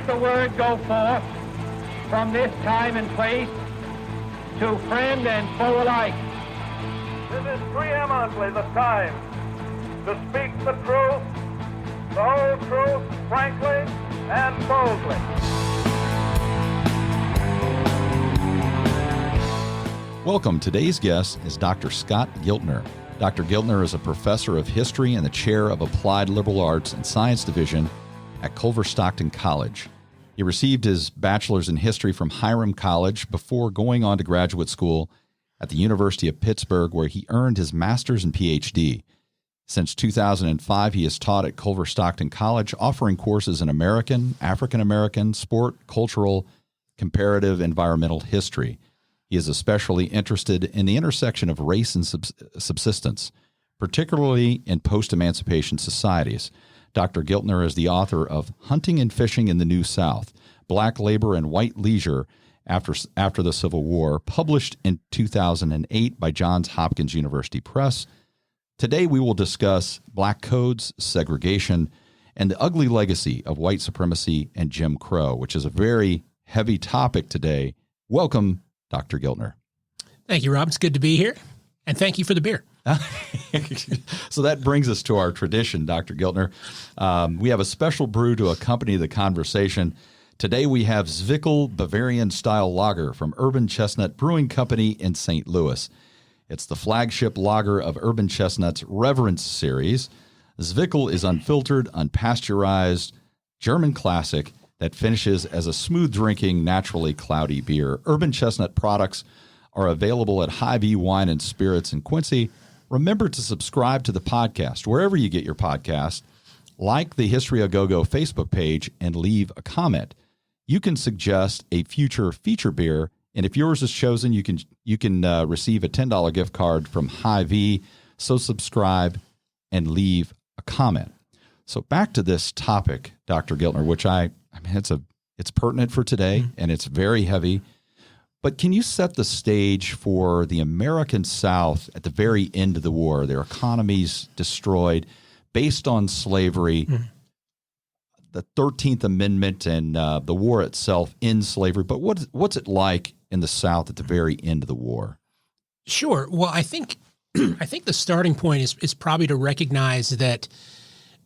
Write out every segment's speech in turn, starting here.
Let the word go forth from this time and place to friend and foe alike. This is preeminently the time to speak the truth, the whole truth, frankly and boldly. Welcome. Today's guest is Dr. Scott Giltner. Dr. Giltner is a professor of history and the chair of Applied Liberal Arts and Science Division at Culver Stockton College. He received his bachelor's in history from Hiram College before going on to graduate school at the University of Pittsburgh, where he earned his master's and PhD. Since 2005, he has taught at Culver Stockton College, offering courses in American, African American, sport, cultural, comparative, environmental history. He is especially interested in the intersection of race and subsistence, particularly in post-emancipation societies. Dr. Giltner is the author of Hunting and Fishing in the New South, Black Labor and White Leisure After the Civil War, published in 2008 by Johns Hopkins University Press. Today we will discuss black codes, segregation, and the ugly legacy of white supremacy and Jim Crow, which is a very heavy topic today. Welcome, Dr. Giltner. Thank you, Rob. It's good to be here. And thank you for the beer. So that brings us to our tradition, Dr. Giltner. We have a special brew to accompany the conversation. Today we have Zwickel Bavarian-style lager from Urban Chestnut Brewing Company in St. Louis. It's the flagship lager of Urban Chestnut's Reverence series. Zwickel is unfiltered, unpasteurized, German classic that finishes as a smooth-drinking, naturally cloudy beer. Urban Chestnut products are available at Hy-Vee Wine and Spirits in Quincy. Remember to subscribe to the podcast wherever you get your podcast, like the History A Go-Go Facebook page, and leave a comment. You can suggest a future feature beer, and if yours is chosen, you can receive a $10 gift card from Hy-Vee. So subscribe and leave a comment. So back to this topic, Dr. Giltner, which I mean, it's pertinent for today, and it's very heavy. But can you set the stage for the American South at the very end of the war, their economies destroyed based on slavery, the 13th Amendment and the war itself in slavery? But what's it like in the South at the very end of the war? Sure. Well, I think the starting point is probably to recognize that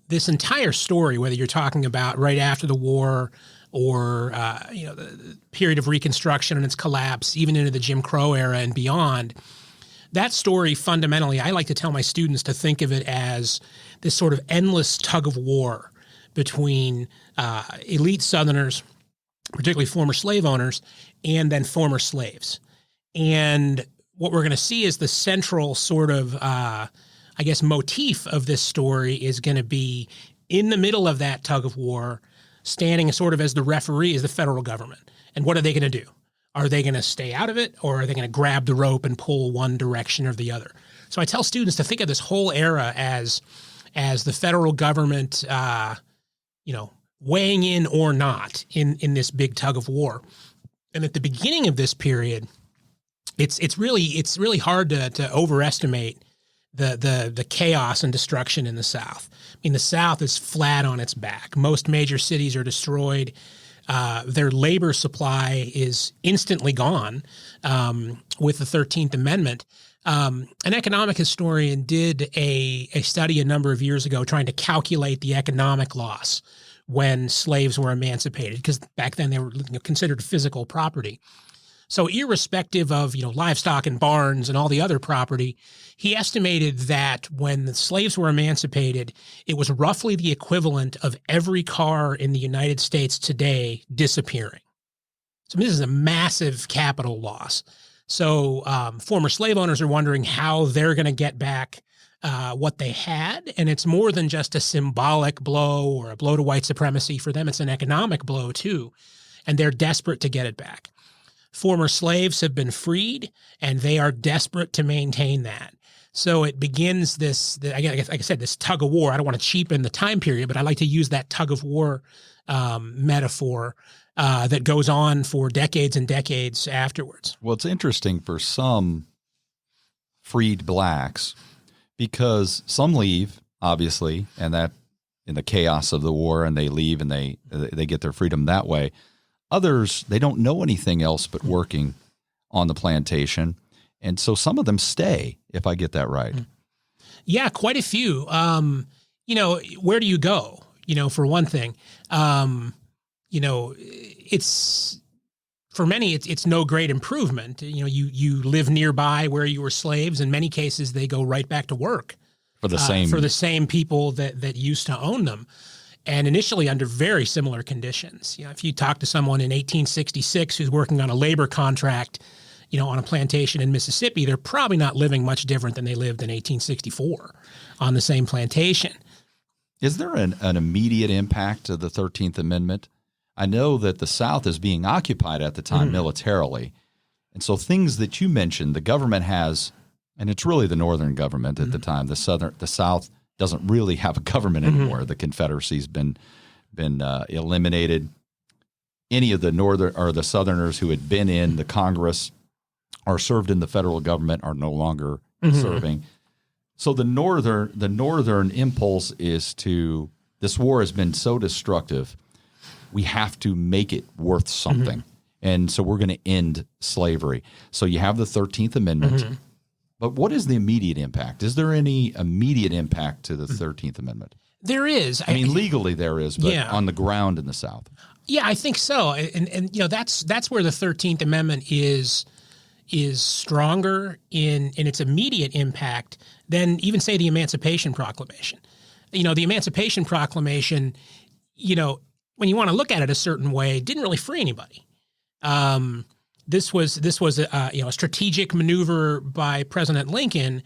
this entire story, whether you're talking about right after the war or the period of Reconstruction and its collapse, even into the Jim Crow era and beyond, that story fundamentally, I like to tell my students to think of it as this sort of endless tug of war between elite Southerners, particularly former slave owners, and then former slaves. And what we're going to see is the central sort of, motif of this story is going to be in the middle of that tug of war, standing sort of as the referee is the federal government. And what are they going to do? Are they going to stay out of it, or are they going to grab the rope and pull one direction or the other? So I tell students to think of this whole era as the federal government, weighing in or not in this big tug of war. And at the beginning of this period, it's really hard to overestimate the chaos and destruction in the South. I mean, the South is flat on its back. Most major cities are destroyed. Their labor supply is instantly gone with the 13th Amendment. An economic historian did a study a number of years ago trying to calculate the economic loss when slaves were emancipated, because back then they were considered physical property. So irrespective of, livestock and barns and all the other property, he estimated that when the slaves were emancipated, it was roughly the equivalent of every car in the United States today disappearing. So this is a massive capital loss. So former slave owners are wondering how they're going to get back what they had. And it's more than just a symbolic blow or a blow to white supremacy. For them, it's an economic blow too. And they're desperate to get it back. Former slaves have been freed, and they are desperate to maintain that. So it begins this, like I said, this tug of war. I don't want to cheapen the time period, but I like to use that tug of war metaphor that goes on for decades and decades afterwards. Well, it's interesting for some freed blacks because some leave, obviously, and that in the chaos of the war, and they leave and they get their freedom that way. Others, they don't know anything else but working on the plantation. And so some of them stay, if I get that right. Yeah, quite a few. Where do you go? For one thing, it's for many, it's no great improvement. You live nearby where you were slaves. In many cases, they go right back to work for the same people that used to own them. And initially under very similar conditions. If you talk to someone in 1866 who's working on a labor contract, on a plantation in Mississippi, they're probably not living much different than they lived in 1864 on the same plantation. Is there an immediate impact of the 13th Amendment? I know that the South is being occupied at the time militarily. And so things that you mentioned, the government has, and it's really the Northern government at the time, the South doesn't really have a government anymore. The Confederacy's been eliminated. Any of the Northern or the Southerners who had been in the Congress or served in the federal government are no longer serving. So the Northern impulse is to, this war has been so destructive, we have to make it worth something. And so we're going to end slavery. So you have the 13th Amendment. But what is the immediate impact? Is there any immediate impact to the 13th Amendment? There is. I mean, legally there is, but on the ground in the South. Yeah, I think so. And that's where the 13th Amendment is stronger in its immediate impact than even, say, the Emancipation Proclamation. The Emancipation Proclamation, when you want to look at it a certain way, didn't really free anybody. This was a strategic maneuver by President Lincoln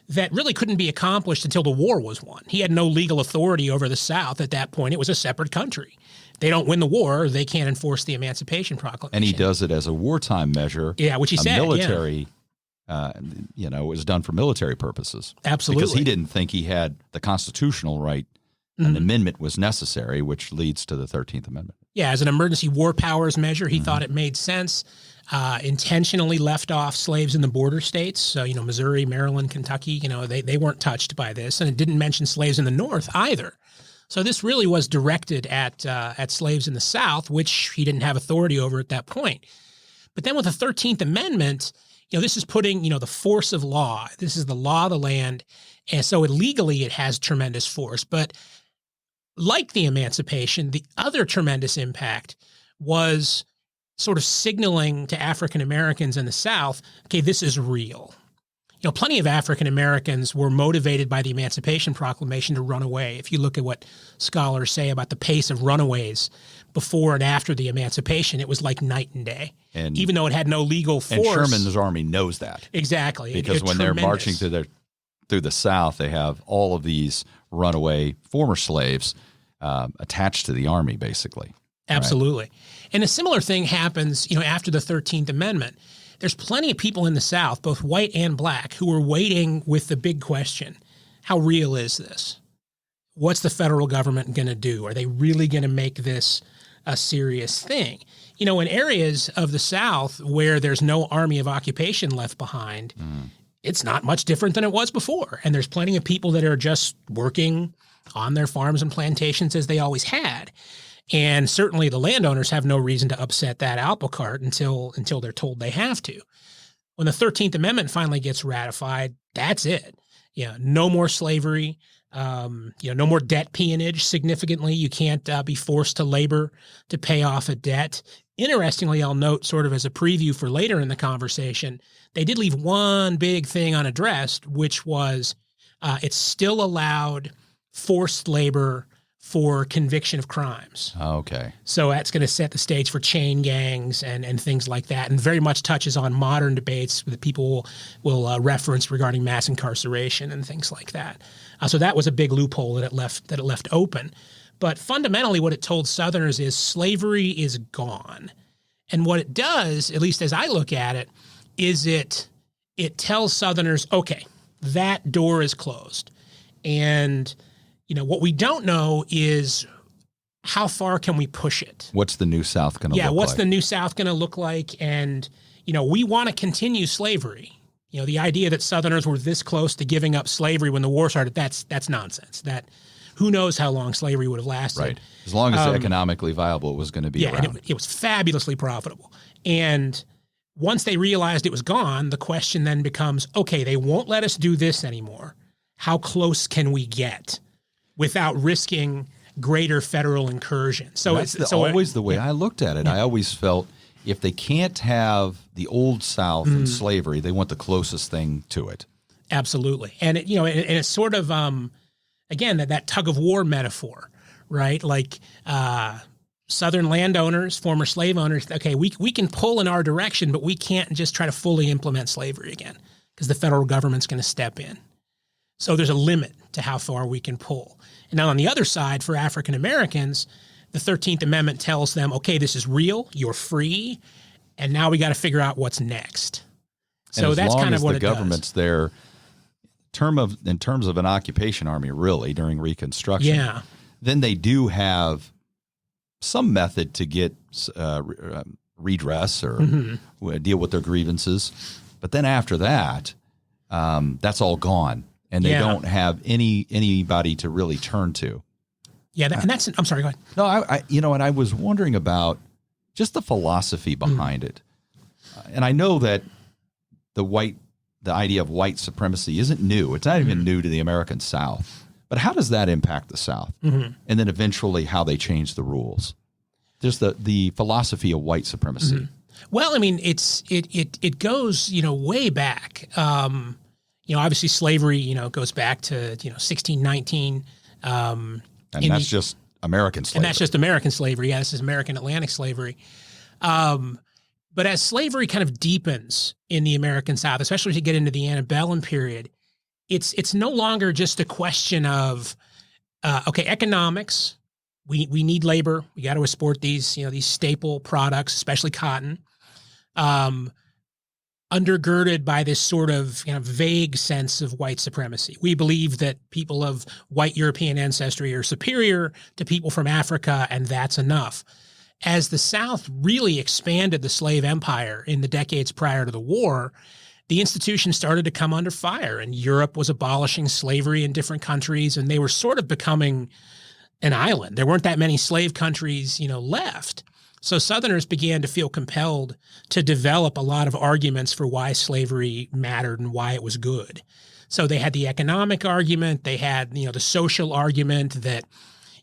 that really couldn't be accomplished until the war was won. He had no legal authority over the South at that point. It was a separate country. They don't win the war, they can't enforce the Emancipation Proclamation. And he does it as a wartime measure. Yeah, which he said. Military, it was done for military purposes. Absolutely. Because he didn't think he had the constitutional right. An amendment was necessary, which leads to the 13th Amendment. Yeah, as an emergency war powers measure, he thought it made sense. Intentionally left off slaves in the border states. So, Missouri, Maryland, Kentucky, they weren't touched by this. And it didn't mention slaves in the North either. So this really was directed at slaves in the South, which he didn't have authority over at that point. But then with the 13th Amendment, this is putting, the force of law. This is the law of the land. And so legally it has tremendous force. But like the Emancipation, the other tremendous impact was sort of signaling to African Americans in the South, okay, this is real. Plenty of African Americans were motivated by the Emancipation Proclamation to run away. If you look at what scholars say about the pace of runaways before and after the Emancipation, it was like night and day. And even though it had no legal force. And Sherman's army knows that. Exactly. Because when they're marching through the South, they have all of these runaway former slaves attached to the army, basically. Absolutely. Right? And a similar thing happens, after the 13th Amendment. There's plenty of people in the South, both white and black, who are waiting with the big question, how real is this? What's the federal government going to do? Are they really going to make this a serious thing? In areas of the South where there's no army of occupation left behind, it's not much different than it was before. And there's plenty of people that are just working on their farms and plantations as they always had. And certainly the landowners have no reason to upset that apple cart until they're told they have to. When the 13th Amendment finally gets ratified, that's it. No more slavery, no more debt peonage significantly. You can't be forced to labor to pay off a debt. Interestingly, I'll note sort of as a preview for later in the conversation, they did leave one big thing unaddressed, which was it's still allowed forced labor for conviction of crimes. Okay. So that's going to set the stage for chain gangs and things like that, and very much touches on modern debates that people will reference regarding mass incarceration and things like that. So that was a big loophole that it left open. But fundamentally what it told Southerners is slavery is gone. And what it does, at least as I look at it, is it tells Southerners, okay, that door is closed. And what we don't know is how far can we push it? What's the New South going to look like? Yeah, what's the New South going to look like? And, we want to continue slavery. The idea that Southerners were this close to giving up slavery when the war started, that's nonsense. That who knows how long slavery would have lasted. Right. As long as economically viable, it was going to be around. And it was fabulously profitable. And once they realized it was gone, the question then becomes, okay, they won't let us do this anymore. How close can we get without risking greater federal incursion? So that's always the way I looked at it. I always felt if they can't have the old South and slavery, they want the closest thing to it. Absolutely. And it's sort of, again, that tug of war metaphor, right? Like Southern landowners, former slave owners, okay, we can pull in our direction, but we can't just try to fully implement slavery again because the federal government's going to step in. So there's a limit to how far we can pull. And now on the other side, for African Americans, the 13th Amendment tells them, okay, this is real, you're free, and now we got to figure out what's next. So that's kind of what it does. As long as the government's there, in terms of an occupation army, really, during Reconstruction, then they do have some method to get redress or deal with their grievances. But then after that, that's all gone, and they don't have anybody to really turn to. Yeah, and that's. I'm sorry. Go ahead. No, and I was wondering about just the philosophy behind it, and I know that the idea of white supremacy isn't new. It's not even new to the American South. But how does that impact the South? And then eventually how they change the rules. Just the philosophy of white supremacy. Well, I mean, it goes, way back. Obviously slavery, goes back to, 1619. And that's just American slavery. And that's just American slavery. Yeah, this is American Atlantic slavery. But as slavery kind of deepens in the American South, especially as you get into the antebellum period, it's no longer just a question of, economics. We need labor. We got to export these staple products, especially cotton, undergirded by this sort of vague sense of white supremacy. We believe that people of white European ancestry are superior to people from Africa, and that's enough. As the South really expanded the slave empire in the decades prior to the war, the institution started to come under fire, and Europe was abolishing slavery in different countries, and they were sort of becoming an island. There weren't that many slave countries, left. So Southerners began to feel compelled to develop a lot of arguments for why slavery mattered and why it was good. So they had the economic argument, they had, the social argument that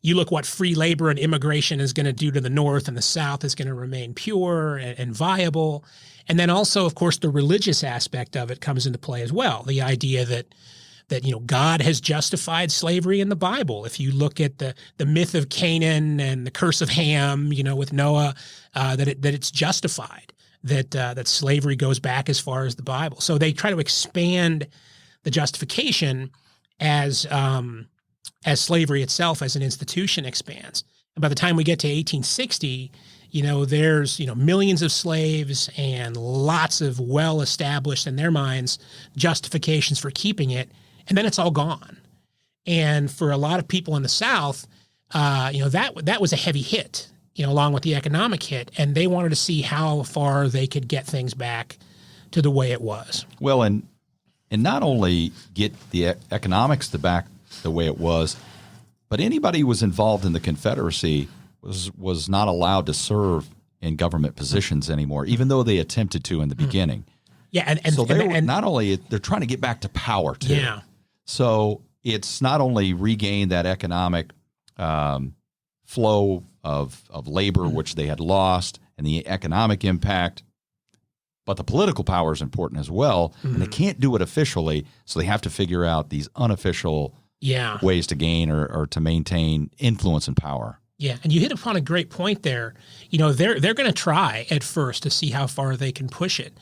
you look what free labor and immigration is going to do to the North, and the South is going to remain pure and viable. And then also, of course, the religious aspect of it comes into play as well. The idea that God has justified slavery in the Bible. If you look at the myth of Canaan and the curse of Ham, with Noah, that it's justified, that slavery goes back as far as the Bible. So they try to expand the justification as slavery itself as an institution expands. And by the time we get to 1860, there's, millions of slaves and lots of well-established, in their minds, justifications for keeping it. And then it's all gone. And for a lot of people in the South, that was a heavy hit, along with the economic hit. And they wanted to see how far they could get things back to the way it was. Well, and not only get the economics back the way it was, but anybody who was involved in the Confederacy was not allowed to serve in government positions anymore, even though they attempted to in the beginning. Yeah, and so they're trying to get back to power too. Yeah. So it's not only regain that economic flow of labor, which they had lost, and the economic impact, but the political power is important as well. And they can't do it officially, so they have to figure out these unofficial ways to gain or to maintain influence and power. Yeah, and you hit upon a great point there. They're going to try at first to see how far they can push it.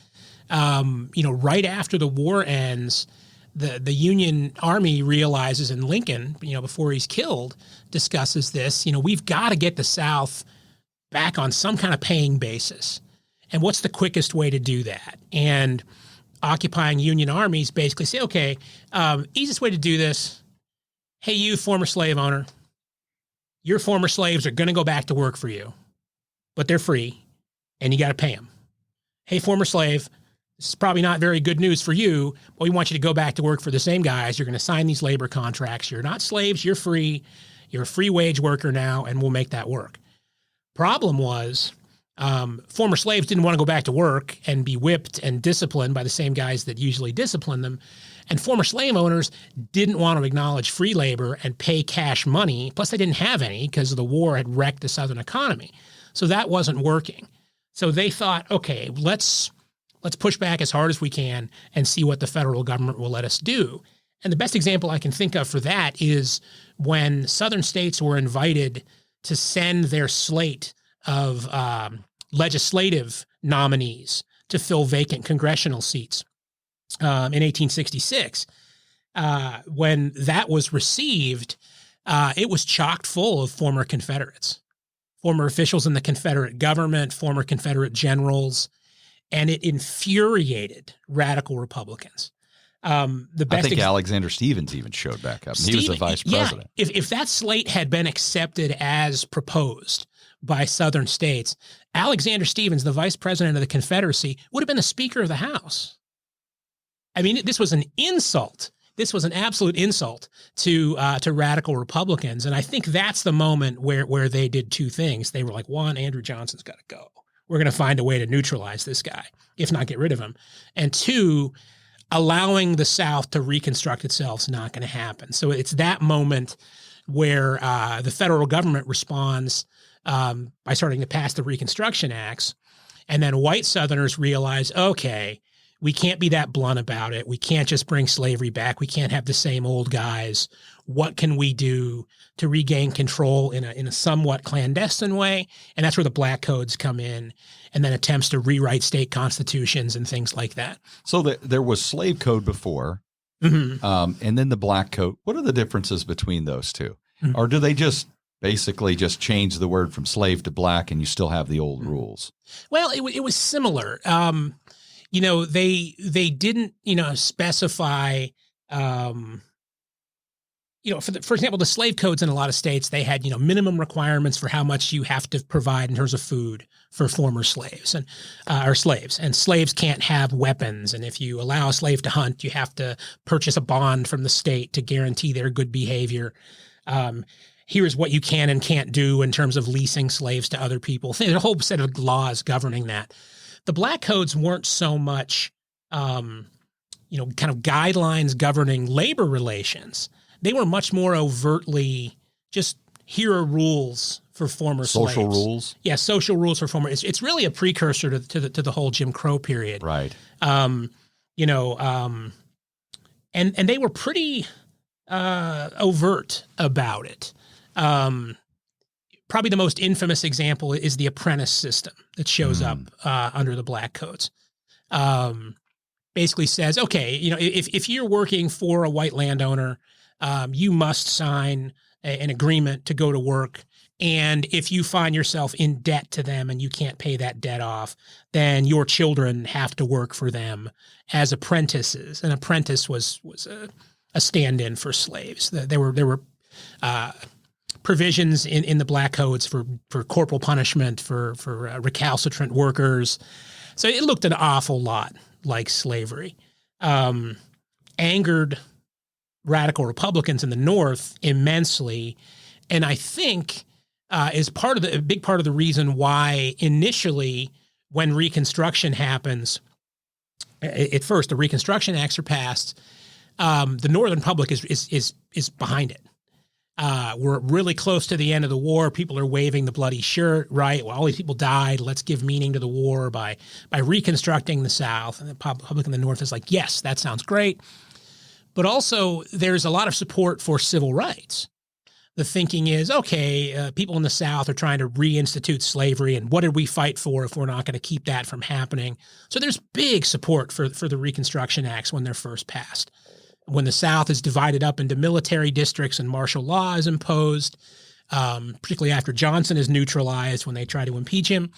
Right after the war ends, the Union Army realizes, and Lincoln, before he's killed, discusses this, we've got to get the South back on some kind of paying basis. And what's the quickest way to do that? And occupying Union armies basically say, okay, easiest way to do this, hey, you former slave owner, your former slaves are going to go back to work for you, but they're free, and you got to pay them. Hey, former slave, this is probably not very good news for you, but we want you to go back to work for the same guys. You're going to sign these labor contracts. You're not slaves. You're free. You're a free wage worker now, and we'll make that work. Problem was, former slaves didn't want to go back to work and be whipped and disciplined by the same guys that usually discipline them. And former slave owners didn't want to acknowledge free labor and pay cash money. Plus, they didn't have any because the war had wrecked the Southern economy. So that wasn't working. So they thought, okay, let's push back as hard as we can and see what the federal government will let us do. And the best example I can think of for that is when Southern states were invited to send their slate of legislative nominees to fill vacant congressional seats in 1866. When that was received, it was chock full of former Confederates, former officials in the Confederate government, former Confederate generals, and it infuriated radical Republicans. I think Alexander Stephens even showed back up. He was the vice president. Yeah, if that slate had been accepted as proposed by Southern states, Alexander Stephens, the vice president of the Confederacy, would have been the Speaker of the House. I mean, this was an insult. This was an absolute insult to radical Republicans. And I think that's the moment where they did two things. They were like, one, Andrew Johnson's got to go. We're going to find a way to neutralize this guy, if not get rid of him. And two, allowing the South to reconstruct itself is not going to happen. So it's that moment where the federal government responds by starting to pass the Reconstruction Acts. And then white Southerners realize, okay, we can't be that blunt about it. We can't just bring slavery back. We can't have the same old guys. What can we do to regain control in a somewhat clandestine way? And that's where the Black Codes come in, and then attempts to rewrite state constitutions and things like that. So there was slave code before, and then the Black Code. What are the differences between those two? Mm-hmm. Or do they just basically just change the word from slave to black and you still have the old rules? Well, it was similar. They didn't, specify, for example, the slave codes in a lot of states, they had, minimum requirements for how much you have to provide in terms of food for former slaves or slaves. And slaves can't have weapons. And if you allow a slave to hunt, you have to purchase a bond from the state to guarantee their good behavior. Here's what you can and can't do in terms of leasing slaves to other people. There's a whole set of laws governing that. The Black Codes weren't so much, kind of guidelines governing labor relations. They were much more overtly just here are rules for former slaves. Social rules? Yeah, social rules for former. It's really a precursor to the whole Jim Crow period. Right. And they were pretty overt about it. Probably the most infamous example is the apprentice system that shows up under the Black Codes. Basically says, okay, if you're working for a white landowner, you must sign an agreement to go to work. And if you find yourself in debt to them and you can't pay that debt off, then your children have to work for them as apprentices. An apprentice was a stand-in for slaves. There were provisions in the Black Codes for corporal punishment for recalcitrant workers. So it looked an awful lot like slavery. Angered radical Republicans in the North immensely, and I think is a big part of the reason why initially when Reconstruction happens, at first the Reconstruction Acts are passed, the Northern public is behind it. We're really close to the end of the war. People are waving the bloody shirt, right? Well, all these people died. Let's give meaning to the war by reconstructing the South. And the public in the North is like, yes, that sounds great. But also there's a lot of support for civil rights. The thinking is, okay, people in the South are trying to reinstitute slavery, and what did we fight for if we're not going to keep that from happening? So there's big support for the Reconstruction Acts when they're first passed. When the South is divided up into military districts and martial law is imposed, particularly after Johnson is neutralized when they try to impeach him,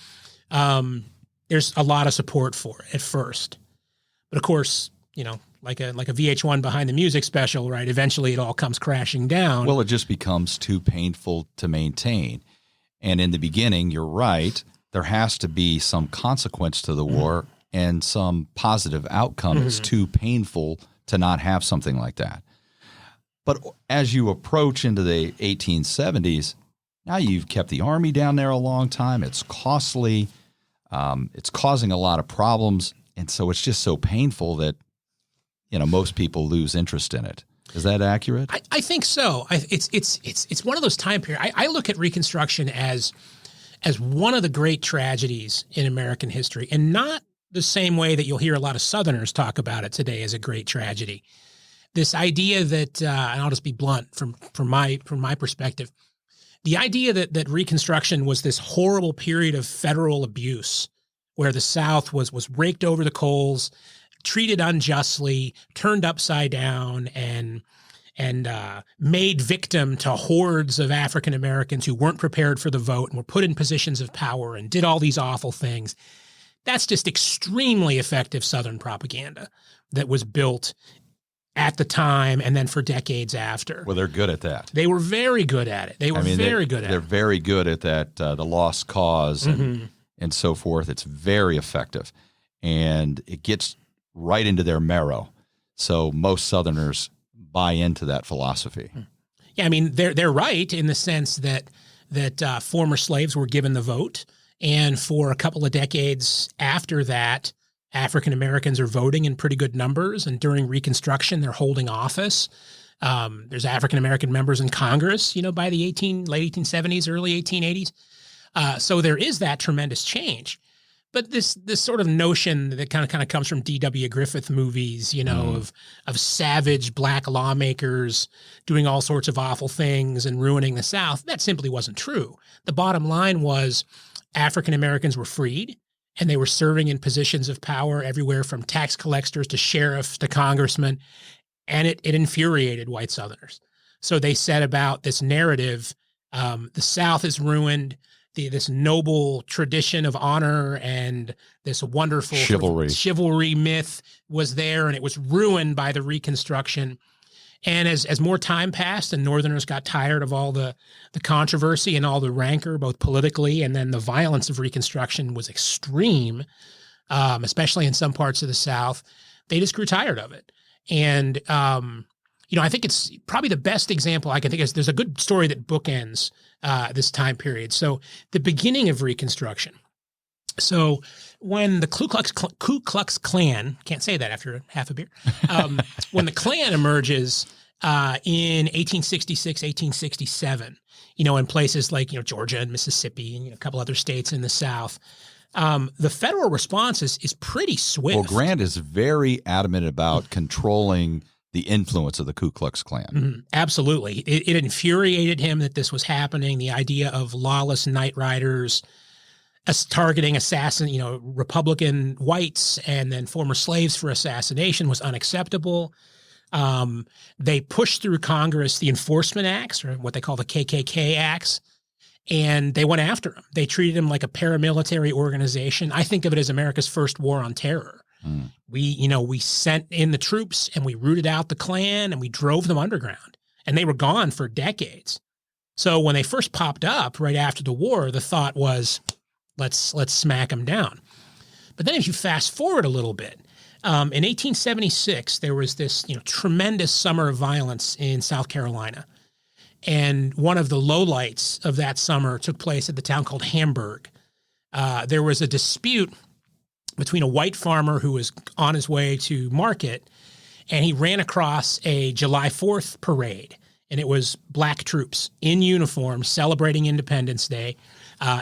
there's a lot of support for it at first. But of course, like a VH1 Behind the Music special, right? Eventually it all comes crashing down. Well, it just becomes too painful to maintain. And in the beginning, you're right, there has to be some consequence to the war. and some positive outcome. It's too painful to not have something like that. But as you approach into the 1870s, now you've kept the Army down there a long time. It's costly. It's causing a lot of problems. And so it's just so painful that, most people lose interest in it. Is that accurate? I think so. It's one of those time periods. I look at Reconstruction as one of the great tragedies in American history, and not the same way that you'll hear a lot of Southerners talk about it today as a great tragedy. This idea that, and I'll just be blunt from my perspective, the idea that Reconstruction was this horrible period of federal abuse where the South was raked over the coals, treated unjustly, turned upside down, and made victim to hordes of African Americans who weren't prepared for the vote and were put in positions of power and did all these awful things. That's just extremely effective Southern propaganda that was built at the time and then for decades after. Well, they're good at that. They were very good at it. They're very good at it. They're very good at that, the lost cause and so forth. It's very effective. And it gets right into their marrow. So most Southerners buy into that philosophy. Yeah, I mean, they're right in the sense that former slaves were given the vote. And for a couple of decades after that, African Americans are voting in pretty good numbers. And during Reconstruction, they're holding office. There's African American members in Congress, by the late 1870s, early 1880s. So there is that tremendous change. But this sort of notion that kind of comes from D.W. Griffith movies, of savage black lawmakers doing all sorts of awful things and ruining the South, that simply wasn't true. The bottom line was African Americans were freed, and they were serving in positions of power everywhere from tax collectors to sheriffs to congressmen, and it infuriated white Southerners. So they set about this narrative, the South is ruined, this noble tradition of honor and this wonderful chivalry myth was there, and it was ruined by the Reconstruction. And as more time passed and Northerners got tired of all the controversy and all the rancor, both politically and then the violence of Reconstruction was extreme, especially in some parts of the South, they just grew tired of it. And, I think it's probably the best example I can think of. There's a good story that bookends this time period. So the beginning of Reconstruction. So when the Ku Klux Klan, can't say that after half a beer, when the Klan emerges in 1866, 1867, in places like, Georgia and Mississippi and a couple other states in the South, the federal response is pretty swift. Well, Grant is very adamant about controlling the influence of the Ku Klux Klan. Absolutely. It infuriated him that this was happening. The idea of lawless night riders targeting Republican whites and then former slaves for assassination was unacceptable. They pushed through Congress the enforcement acts, or what they call the KKK acts, and they went after him. They treated him like a paramilitary organization. I think of it as America's first war on terror. We sent in the troops and we rooted out the Klan and we drove them underground, and they were gone for decades. So when they first popped up right after the war, the thought was, let's smack them down. But then if you fast forward a little bit, in 1876, there was this tremendous summer of violence in South Carolina. And one of the lowlights of that summer took place at the town called Hamburg. There was a dispute between a white farmer who was on his way to market, and he ran across a July 4th parade. And it was black troops in uniform celebrating Independence Day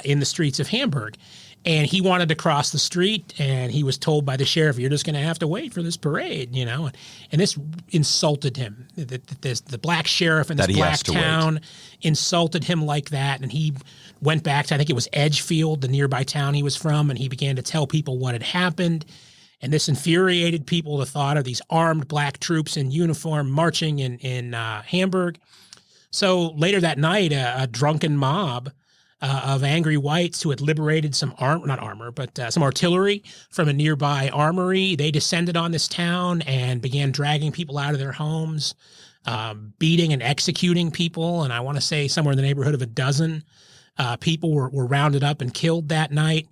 in the streets of Hamburg. And he wanted to cross the street, and he was told by the sheriff, "You're just going to have to wait for this parade," And this insulted him. The black sheriff in this black town insulted him like that, and he went back to, I think it was Edgefield, the nearby town he was from, and he began to tell people what had happened. And this infuriated people, the thought of these armed black troops in uniform marching in Hamburg. So later that night, a drunken mob of angry whites who had liberated some some artillery from a nearby armory. They descended on this town and began dragging people out of their homes, beating and executing people. And I want to say somewhere in the neighborhood of a dozen people were rounded up and killed that night.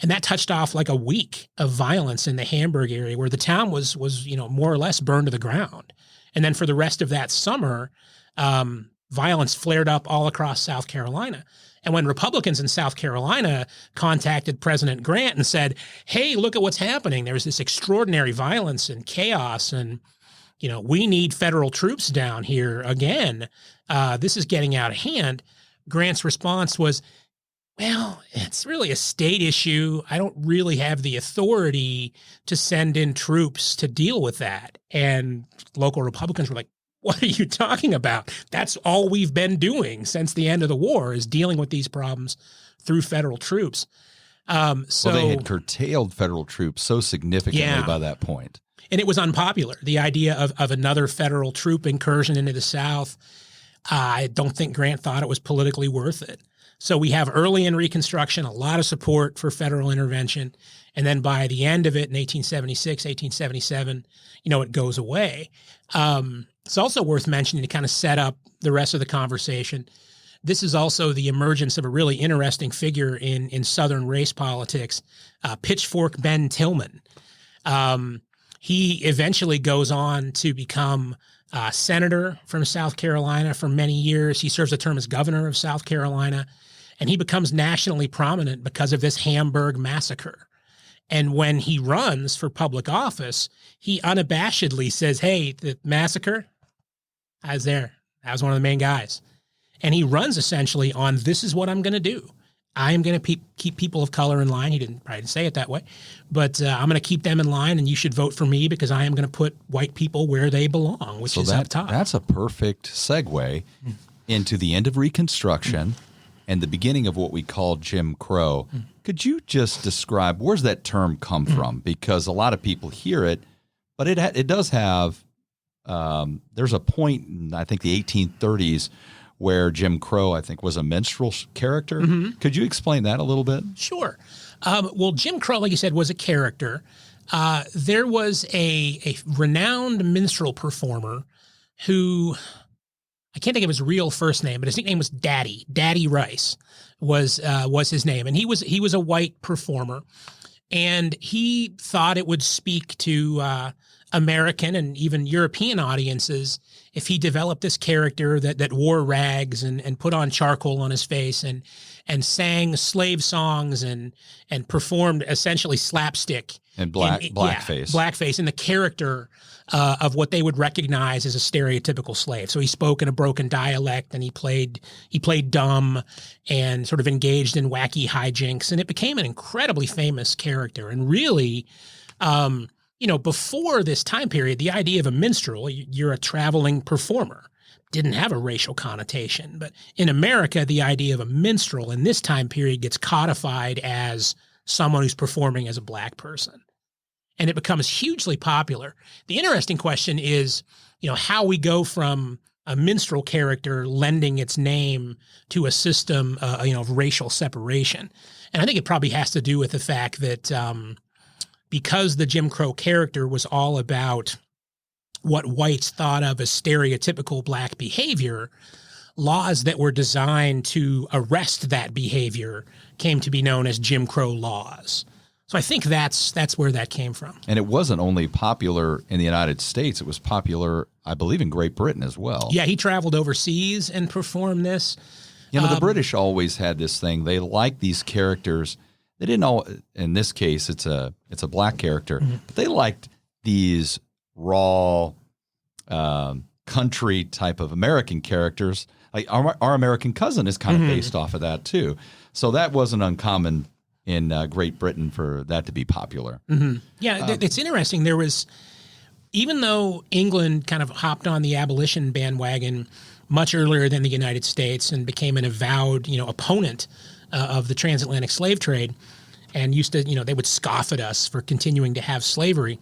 And that touched off like a week of violence in the Hamburg area where the town was more or less burned to the ground. And then for the rest of that summer, violence flared up all across South Carolina. And when Republicans in South Carolina contacted President Grant and said, hey, look at what's happening. There's this extraordinary violence and chaos, and we need federal troops down here again. This is getting out of hand. Grant's response was, well, it's really a state issue. I don't really have the authority to send in troops to deal with that. And local Republicans were like, what are you talking about? That's all we've been doing since the end of the war, is dealing with these problems through federal troops. So they had curtailed federal troops so significantly by that point. And it was unpopular. The idea of another federal troop incursion into the South, I don't think Grant thought it was politically worth it. So we have early in Reconstruction a lot of support for federal intervention. And then by the end of it in 1876, 1877, it goes away. It's also worth mentioning to kind of set up the rest of the conversation. This is also the emergence of a really interesting figure in Southern race politics, Pitchfork Ben Tillman. He eventually goes on to become senator from South Carolina for many years. He serves a term as governor of South Carolina, and he becomes nationally prominent because of this Hamburg massacre. And when he runs for public office, he unabashedly says, hey, the massacre, I was there. I was one of the main guys. And he runs essentially on, this is what I'm going to do. I am going to keep people of color in line. He probably didn't say it that way, but I'm going to keep them in line, and you should vote for me because I am going to put white people where they belong, which is up top. That's a perfect segue into the end of Reconstruction and the beginning of what we call Jim Crow. Could you just describe, where's that term come from? Because a lot of people hear it, but it does have, there's a point in, I think, the 1830s where Jim Crow, I think, was a minstrel character. Could you explain that a little bit? Sure. Well, Jim Crow, like you said, was a character. There was a renowned minstrel performer who, I can't think of his real first name, but his nickname was Daddy. Daddy Rice was his name. And he was a white performer. And he thought it would speak to American and even European audiences if he developed this character that wore rags and put on charcoal on his face and sang slave songs and performed essentially slapstick and blackface. Blackface in the character of what they would recognize as a stereotypical slave. So he spoke in a broken dialect, and he played dumb and sort of engaged in wacky hijinks, and it became an incredibly famous character. And really, before this time period, the idea of a minstrel, you're a traveling performer, didn't have a racial connotation. But in America, the idea of a minstrel in this time period gets codified as someone who's performing as a black person. And it becomes hugely popular. The interesting question is, how we go from a minstrel character lending its name to a system, of racial separation. And I think it probably has to do with the fact that because the Jim Crow character was all about what whites thought of as stereotypical black behavior, laws that were designed to arrest that behavior came to be known as Jim Crow laws. So I think that's where that came from. And it wasn't only popular in the United States, it was popular, I believe, in Great Britain as well. Yeah, he traveled overseas and performed this. The British always had this thing. They liked these characters. They didn't all, in this case, it's a black character, but they liked these raw country type of American characters. Like our American Cousin is kind of based off of that too. So that wasn't uncommon in Great Britain for that to be popular. Yeah, it's interesting. There was, even though England kind of hopped on the abolition bandwagon much earlier than the United States and became an avowed, opponent of the transatlantic slave trade, and used to, they would scoff at us for continuing to have slavery.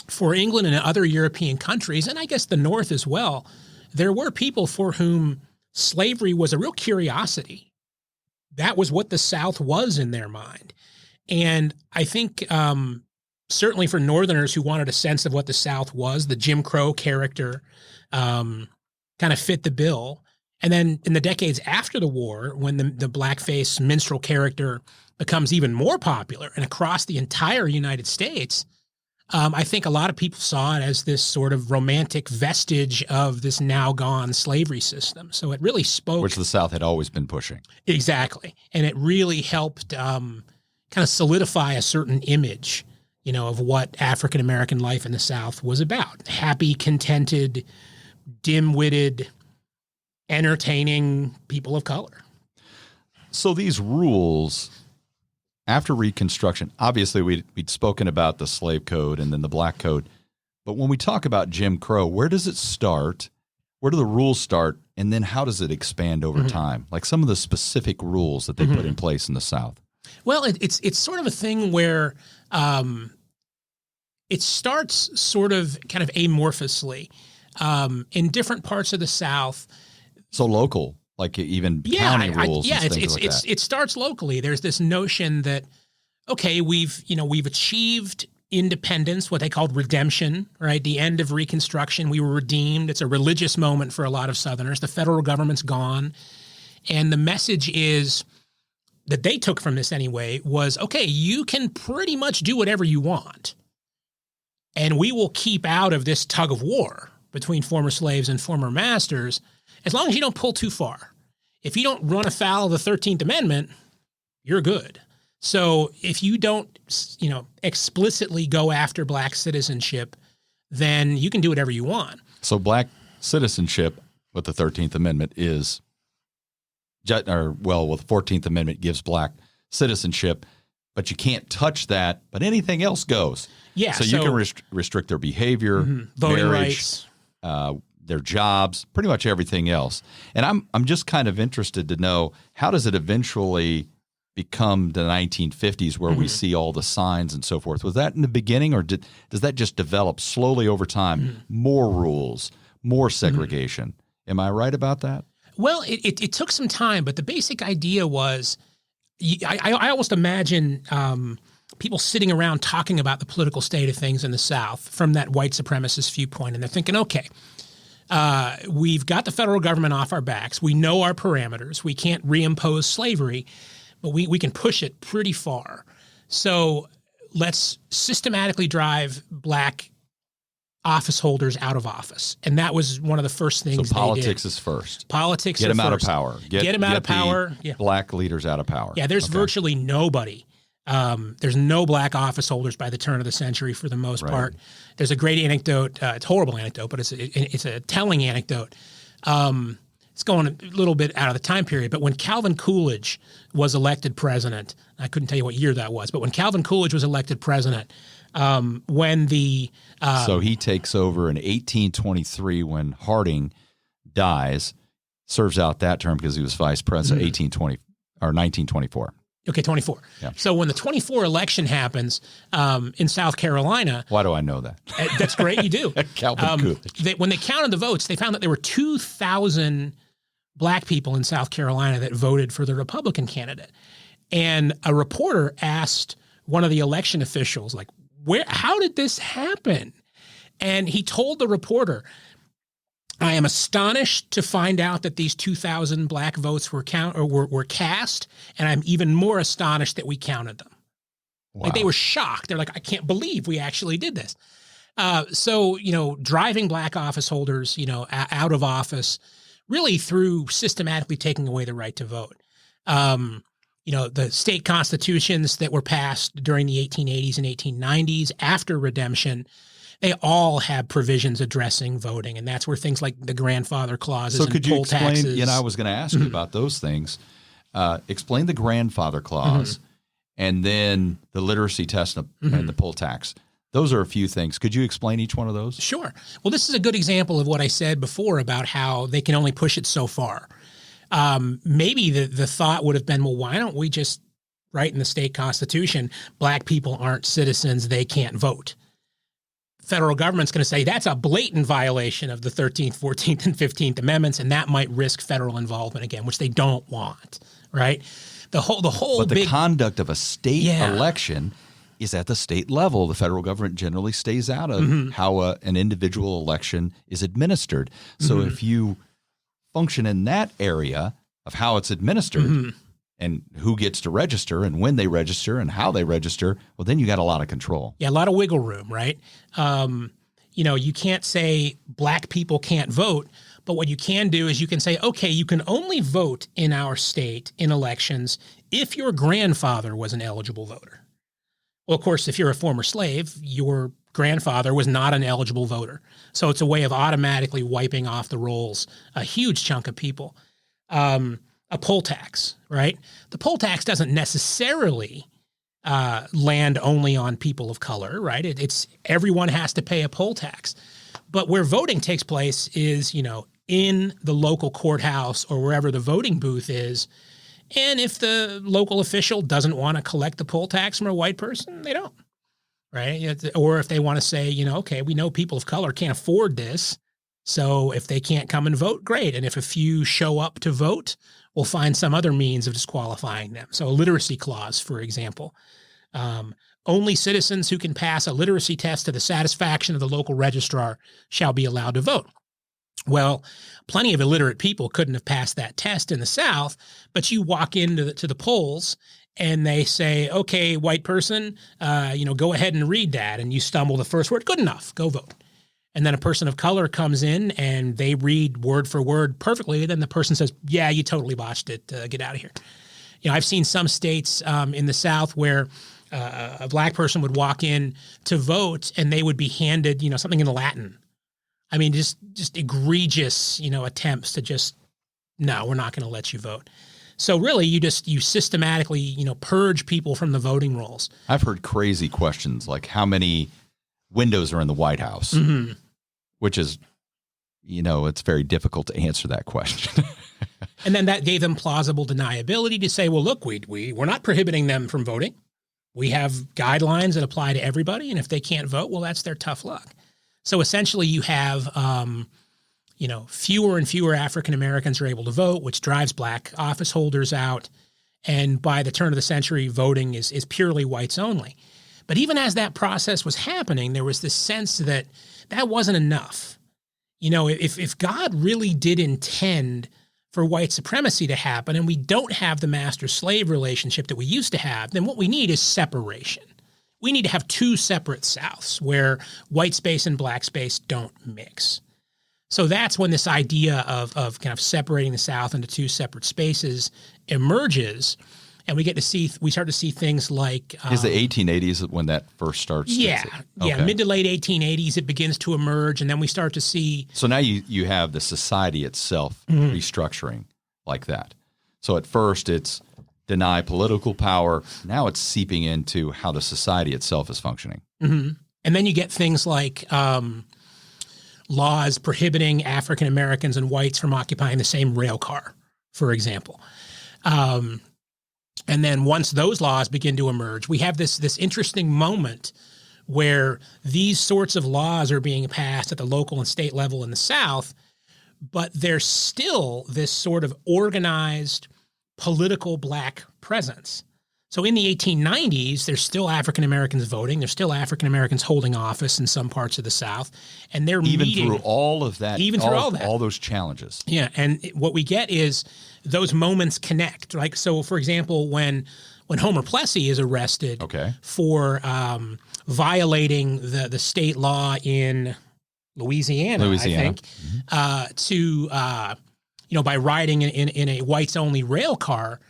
For England and other European countries, and I guess the North as well, there were people for whom slavery was a real curiosity. That was what the South was in their mind. And I think certainly for Northerners who wanted a sense of what the South was, the Jim Crow character kind of fit the bill. And then in the decades after the war, when the blackface minstrel character becomes even more popular and across the entire United States, I think a lot of people saw it as this sort of romantic vestige of this now gone slavery system. So it really spoke. Which the South had always been pushing. Exactly. And it really helped kind of solidify a certain image, of what African-American life in the South was about. Happy, contented, dim-witted, entertaining people of color. So these rules, after Reconstruction, obviously we'd spoken about the slave code and then the black code. But when we talk about Jim Crow, where does it start? Where do the rules start? And then how does it expand over time? Like some of the specific rules that they put in place in the South. Well, it's sort of a thing where it starts sort of kind of amorphously in different parts of the South. So local, like even county rules. It starts locally. There's this notion that, okay, we've achieved independence, what they called redemption, right? The end of Reconstruction, we were redeemed. It's a religious moment for a lot of Southerners. The federal government's gone. And the message is that they took from this anyway was, okay, you can pretty much do whatever you want. And we will keep out of this tug of war between former slaves and former masters as long as you don't pull too far. If you don't run afoul of the 13th Amendment, you're good. So if you don't, explicitly go after black citizenship, then you can do whatever you want. So black citizenship with the 13th Amendment is, the 14th Amendment gives black citizenship, but you can't touch that, but anything else goes. Yeah. So you can restrict their behavior, voting marriage, rights, their jobs, pretty much everything else. And I'm just kind of interested to know, how does it eventually become the 1950s where we see all the signs and so forth? Was that in the beginning, or does that just develop slowly over time? More rules, more segregation. Am I right about that? Well, it took some time, but the basic idea was, I almost imagine people sitting around talking about the political state of things in the South from that white supremacist viewpoint, and they're thinking, okay, we've got the federal government off our backs. We know our parameters. We can't reimpose slavery, but we can push it pretty far. So let's systematically drive black office holders out of office. And that was one of the first things So politics they did. is first. Politics Get are them out of first. power. Get them out of power. The black leaders out of power. Yeah, there's virtually nobody. There's no black office holders by the turn of the century for the most part. There's a great anecdote. It's a horrible anecdote, but it's a telling anecdote. It's going a little bit out of the time period, but when Calvin Coolidge was elected president, I couldn't tell you what year that was, but when Calvin Coolidge was elected president, when the so he takes over in 1823 when Harding dies, serves out that term because he was vice president. 1924. Okay, 24. Yeah. So when the 24 election happens in South Carolina. Why do I know that? That's great, you do. Calvin Coolidge. When they counted the votes, they found that there were 2,000 black people in South Carolina that voted for the Republican candidate. And a reporter asked one of the election officials, like, how did this happen? And he told the reporter, I am astonished to find out that these 2,000 black votes were cast, and I'm even more astonished that we counted them. Wow. Like, they were shocked. They're like, I can't believe we actually did this. So, driving black office holders, out of office, really through systematically taking away the right to vote. The state constitutions that were passed during the 1880s and 1890s after redemption, they all have provisions addressing voting, and that's where things like the grandfather clauses and poll taxes. So could you explain, I was going to ask you about those things. Explain the grandfather clause and then the literacy test and the poll tax. Those are a few things. Could you explain each one of those? Sure. Well, this is a good example of what I said before about how they can only push it so far. Maybe the thought would have been, well, why don't we just write in the state constitution, black people aren't citizens, they can't vote. Federal government's going to say that's a blatant violation of the 13th, 14th, and 15th Amendments, and that might risk federal involvement again, which they don't want, right? But the conduct of a state election is at the state level. The federal government generally stays out of how an individual election is administered. So if you function in that area of how it's administered and who gets to register and when they register and how they register, well, then you got a lot of control. Yeah, a lot of wiggle room, right? You can't say black people can't vote, but what you can do is you can say, okay, you can only vote in our state in elections if your grandfather was an eligible voter. Well, of course, if you're a former slave, your grandfather was not an eligible voter. So it's a way of automatically wiping off the rolls a huge chunk of people. A poll tax, right? The poll tax doesn't necessarily land only on people of color, right? It's everyone has to pay a poll tax. But where voting takes place is, in the local courthouse or wherever the voting booth is. And if the local official doesn't want to collect the poll tax from a white person, they don't, right? Or if they want to say, okay, we know people of color can't afford this. So if they can't come and vote, great. And if a few show up to vote, we'll find some other means of disqualifying them. So a literacy clause, for example. Only citizens who can pass a literacy test to the satisfaction of the local registrar shall be allowed to vote. Well, plenty of illiterate people couldn't have passed that test in the South, but you walk into the polls and they say, okay, white person, go ahead and read that. And you stumble the first word, good enough, go vote. And then a person of color comes in and they read word for word perfectly. Then the person says, yeah, you totally botched it. Get out of here. I've seen some states in the South where a black person would walk in to vote and they would be handed, something in Latin. I mean, just egregious, attempts to just, no, we're not going to let you vote. So really, you systematically, purge people from the voting rolls. I've heard crazy questions like how many windows are in the White House, which is, it's very difficult to answer that question. And then that gave them plausible deniability to say, well, look, we're not prohibiting them from voting. We have guidelines that apply to everybody. And if they can't vote, well, that's their tough luck. So essentially you have, fewer and fewer African Americans are able to vote, which drives black office holders out. And by the turn of the century, voting is purely whites only. But even as that process was happening, there was this sense that wasn't enough. If God really did intend for white supremacy to happen and we don't have the master-slave relationship that we used to have, then what we need is separation. We need to have two separate Souths where white space and black space don't mix. So that's when this idea of kind of separating the South into two separate spaces emerges. And we start to see things like is the 1880s when that first starts? Yeah, mid to late 1880s it begins to emerge, and then we start to see. So now you have the society itself restructuring like that. So at first it's deny political power. Now it's seeping into how the society itself is functioning. And then you get things like laws prohibiting African Americans and whites from occupying the same rail car, for example. And then once those laws begin to emerge, we have this interesting moment where these sorts of laws are being passed at the local and state level in the South, but there's still this sort of organized political black presence. So in the 1890s, there's still African Americans voting. There's still African Americans holding office in some parts of the South, and they're even meeting through all of that, all those challenges. Yeah, and what we get is those moments connect. Like so, for example, when Homer Plessy is arrested for violating the state law in Louisiana. I think, by riding in a whites-only rail car.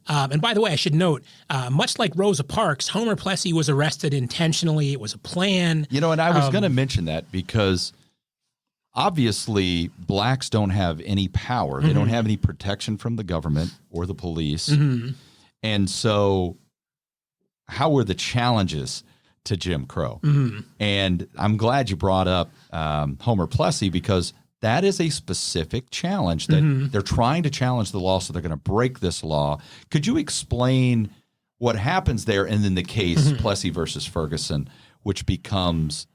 And by the way, I should note, much like Rosa Parks, Homer Plessy was arrested intentionally. It was a plan. And I was going to mention that because obviously blacks don't have any power. They don't have any protection from the government or the police. And so how were the challenges to Jim Crow? And I'm glad you brought up Homer Plessy because that is a specific challenge that they're trying to challenge the law, so they're going to break this law. Could you explain what happens there and then the case Plessy versus Ferguson, which becomes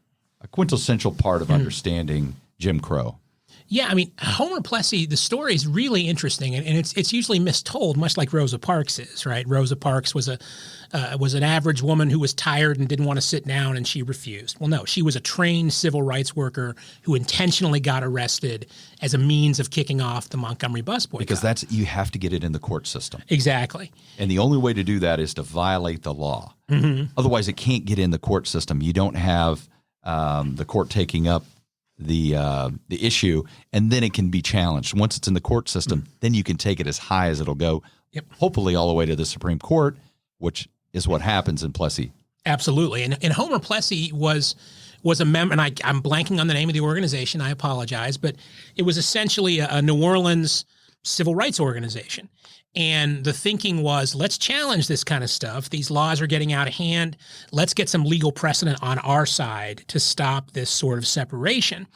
a quintessential part of understanding Jim Crow? Yeah, I mean, Homer Plessy, the story is really interesting, and it's usually mistold, much like Rosa Parks is, right? Rosa Parks was an average woman who was tired and didn't want to sit down, and she refused. Well, no, she was a trained civil rights worker who intentionally got arrested as a means of kicking off the Montgomery bus boycott. Because you have to get it in the court system. Exactly. And the only way to do that is to violate the law. Mm-hmm. Otherwise, it can't get in the court system. You don't have the court taking up the issue, and then it can be challenged. Once it's in the court system, then you can take it as high as it'll go, hopefully all the way to the Supreme Court, which is what happens in Plessy. Absolutely. And Homer Plessy was a member, and I'm blanking on the name of the organization, I apologize, but it was essentially a New Orleans civil rights organization. And the thinking was, let's challenge this kind of stuff. These laws are getting out of hand. Let's get some legal precedent on our side to stop this sort of separation.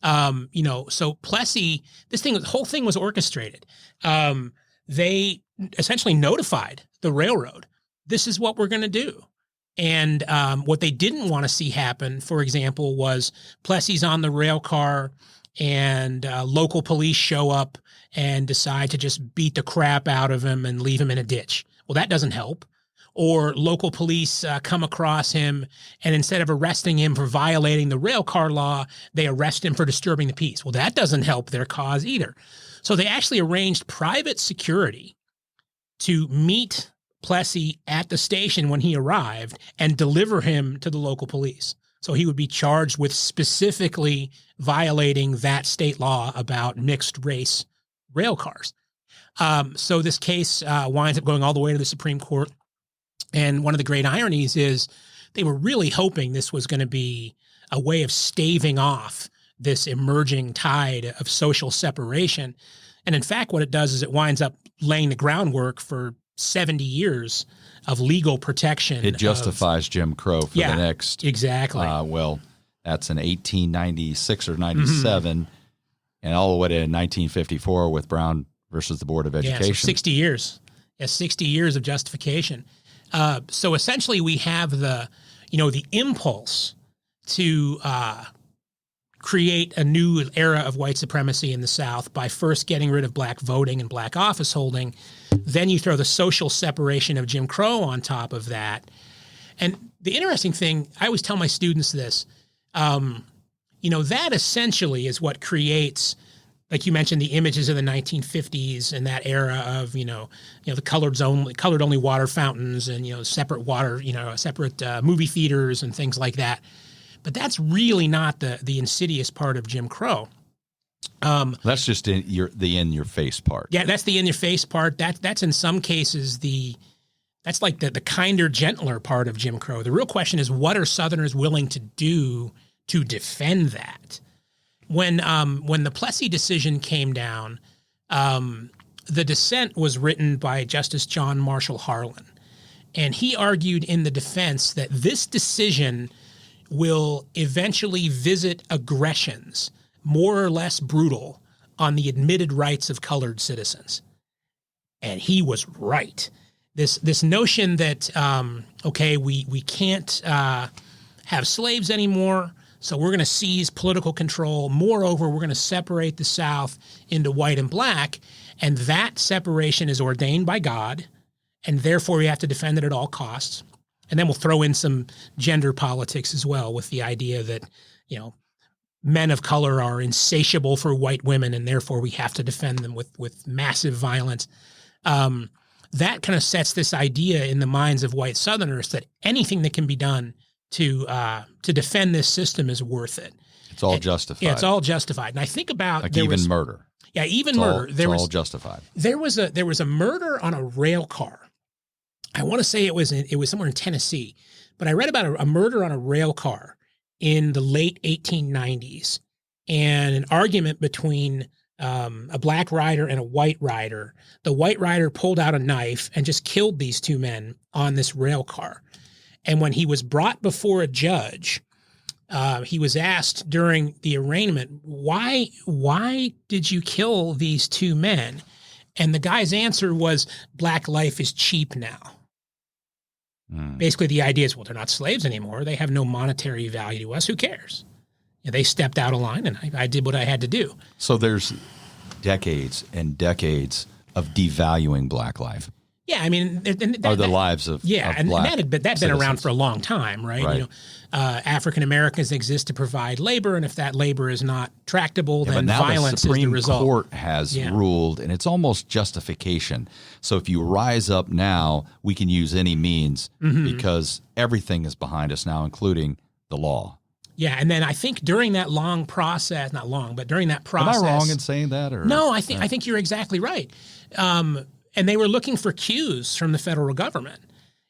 So Plessy, the whole thing was orchestrated. They essentially notified the railroad, this is what we're going to do. And what they didn't want to see happen, for example, was Plessy's on the rail car and local police show up and decide to just beat the crap out of him and leave him in a ditch. Well, that doesn't help. Or local police come across him, and instead of arresting him for violating the rail car law, they arrest him for disturbing the peace. Well, that doesn't help their cause either. So they actually arranged private security to meet Plessy at the station when he arrived and deliver him to the local police. So he would be charged with specifically violating that state law about mixed race rail cars. So this case winds up going all the way to the Supreme Court. And one of the great ironies is they were really hoping this was going to be a way of staving off this emerging tide of social separation. And in fact, what it does is it winds up laying the groundwork for 70 years of legal protection. It justifies Jim Crow for the next. Exactly. That's in 1896 or 97, and all the way to 1954 with Brown versus the Board of Education. Yeah, so 60 years. Yeah, 60 years of justification. So essentially we have the impulse to create a new era of white supremacy in the South by first getting rid of black voting and black office holding. Then you throw the social separation of Jim Crow on top of that. And the interesting thing, I always tell my students this, that essentially is what creates, like you mentioned, the images of the 1950s and that era of, the colored only water fountains and, separate water, separate movie theaters and things like that. But that's really not the insidious part of Jim Crow. That's just the in your face part. Yeah, that's the in your face part. That's in some cases that's like the kinder, gentler part of Jim Crow. The real question is, what are Southerners willing to do to defend that? When the Plessy decision came down, the dissent was written by Justice John Marshall Harlan, and he argued in the defense that this decision will eventually visit aggressions, more or less brutal, on the admitted rights of colored citizens. And he was right. This notion that, we can't have slaves anymore, so we're going to seize political control. Moreover, we're going to separate the South into white and black, and that separation is ordained by God, and therefore we have to defend it at all costs. And then we'll throw in some gender politics as well, with the idea that, men of color are insatiable for white women, and therefore we have to defend them with massive violence. That kind of sets this idea in the minds of white Southerners that anything that can be done to defend this system is worth it. It's all justified. Yeah, it's all justified. And I think about murder. Yeah, even murder. It's all justified. There was a murder on a rail car. I want to say it was somewhere in Tennessee, but I read about a murder on a rail car in the late 1890s, and an argument between a black rider and a white rider. The white rider pulled out a knife and just killed these two men on this rail car. And when he was brought before a judge, he was asked during the arraignment, why did you kill these two men? And the guy's answer was, black life is cheap now. Basically, the idea is, well, they're not slaves anymore. They have no monetary value to us. Who cares? They stepped out of line, and I did what I had to do. So there's decades and decades of devaluing black life. Yeah, I mean, the lives of and black that's been citizens. around for a long time, right? Right. You know, African Americans exist to provide labor, and if that labor is not tractable, then but now violence the is the Supreme result. Court has ruled, and it's almost justification. So if you rise up now, we can use any means because everything is behind us now, including the law. Yeah, and then I think during that long process, not long, but during that process, am I wrong in saying that? Or no, I think you're exactly right. And they were looking for cues from the federal government.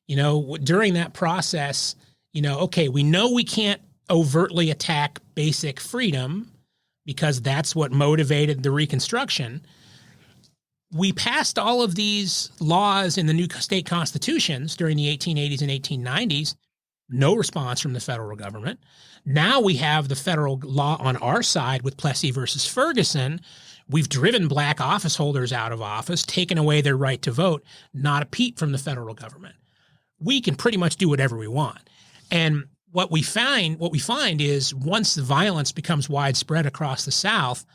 You know, during that process, you know, okay, we know we can't overtly attack basic freedom because that's what motivated the Reconstruction. We passed all of these laws in the new state constitutions during the 1880s and 1890s. No response from the federal government. Now we have the federal law on our side with Plessy versus Ferguson. We've driven black office holders out of office, taken away their right to vote, not a peep from the federal government. We can pretty much do whatever we want. And what we find is once the violence becomes widespread across the South,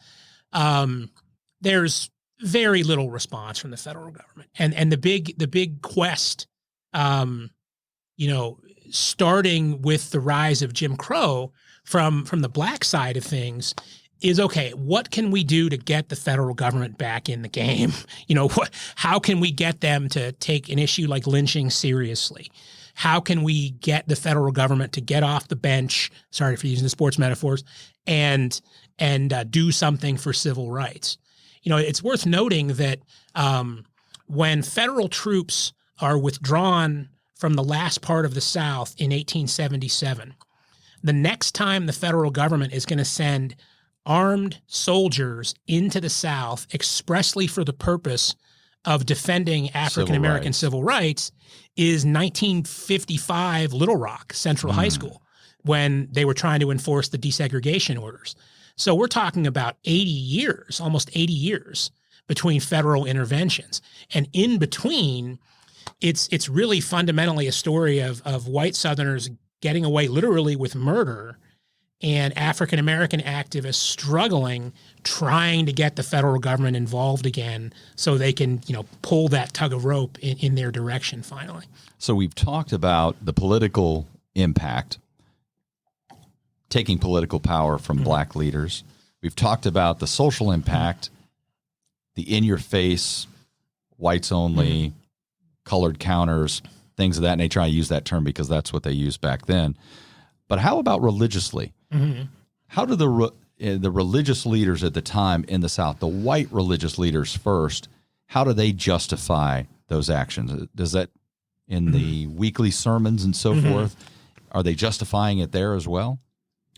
there's very little response from the federal government. And the big quest, you know, starting with the rise of Jim Crow from the black side of things is, okay, what can we do to get the federal government back in the game? You know, how can we get them to take an issue like lynching seriously? How can we get the federal government to get off the bench, sorry for using the sports metaphors, and do something for civil rights? You know, it's worth noting that when federal troops are withdrawn from the last part of the South in 1877, the next time the federal government is going to send armed soldiers into the South expressly for the purpose of defending African American civil rights is 1955 Little Rock Central High School, when they were trying to enforce the desegregation orders. So we're talking about 80 years, almost 80 years between federal interventions. And in between, it's really fundamentally a story of white Southerners getting away literally with murder and African American activists struggling, trying to get the federal government involved again so they can, you know, pull that tug of rope in their direction finally. So we've talked about the political impact, taking political power from black leaders. We've talked about the social impact, the in-your-face, whites only, colored counters, things of that nature. I use that term because that's what they used back then. But how about religiously? How do the religious leaders at the time in the South, the white religious leaders first, how do they justify those actions? Does that in the weekly sermons and so forth, are they justifying it there as well?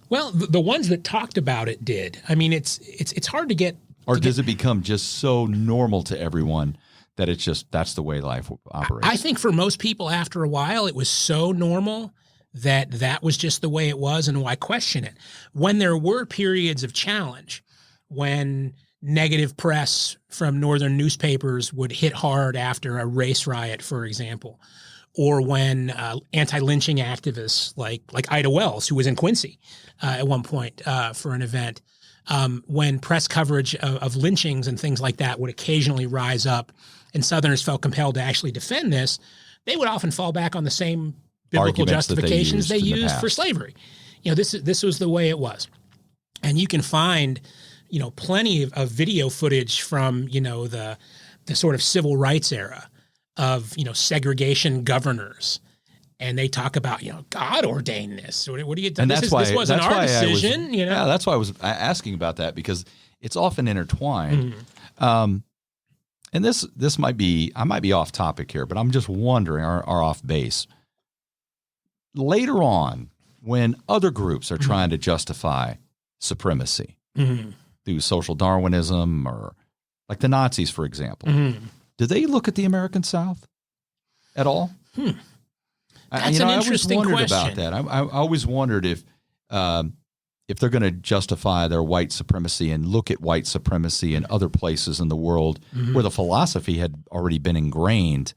Well, the ones that talked about it did. I mean, it's hard to get. Or does it become just so normal to everyone that it's just that's the way life operates? I think for most people after a while, it was so normal that was just the way it was, and why question it? When there were periods of challenge, when negative press from northern newspapers would hit hard after a race riot, for example, or when anti-lynching activists like Ida Wells, who was in Quincy at one point for an event, when press coverage of lynchings and things like that would occasionally rise up and Southerners felt compelled to actually defend this, they would often fall back on the same biblical justifications they used for slavery. You know, this was the way it was. And you can find, you know, plenty of video footage from, you know, the sort of civil rights era of, you know, segregation governors. And they talk about, you know, God ordained this. What do you do? And this wasn't our decision, you know? Yeah, that's why I was asking about that, because it's often intertwined. And this might be, I might be off topic here, but I'm just wondering, or off base. Later on, when other groups are trying to justify supremacy through social Darwinism, or like the Nazis, for example, do they look at the American South at all? That's an interesting question. I always wondered about that. I always wondered if they're going to justify their white supremacy and look at white supremacy in other places in the world where the philosophy had already been ingrained,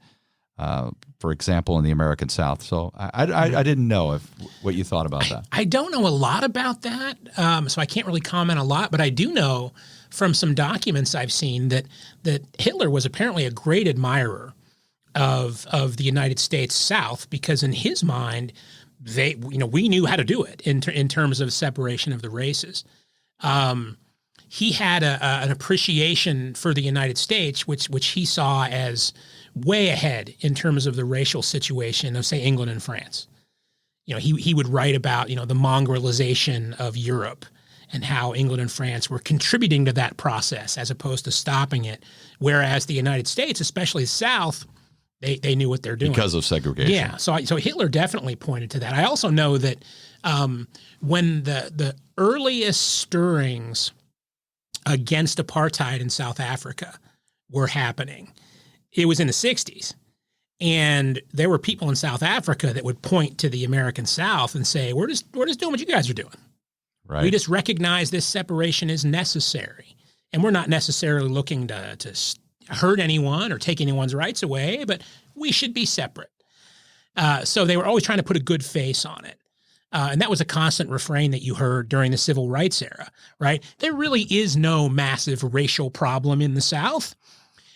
for example, in the American South. So I didn't know what you thought about that. I don't know a lot about that, so I can't really comment a lot, but I do know from some documents I've seen that Hitler was apparently a great admirer of the United States South, because in his mind, we knew how to do it in terms of separation of the races. He had an appreciation for the United States, which he saw as way ahead in terms of the racial situation of, say, England and France. He would write about, the mongrelization of Europe and how England and France were contributing to that process as opposed to stopping it. Whereas the United States, especially the South, they knew what they're doing. Because of segregation. Yeah. So Hitler definitely pointed to that. I also know that when the earliest stirrings against apartheid in South Africa were happening, it was in the 60s. And there were people in South Africa that would point to the American South and say, we're just doing what you guys are doing. Right. We just recognize this separation is necessary. And we're not necessarily looking to hurt anyone or take anyone's rights away, but we should be separate. So they were always trying to put a good face on it. And that was a constant refrain that you heard during the civil rights era, right? There really is no massive racial problem in the South.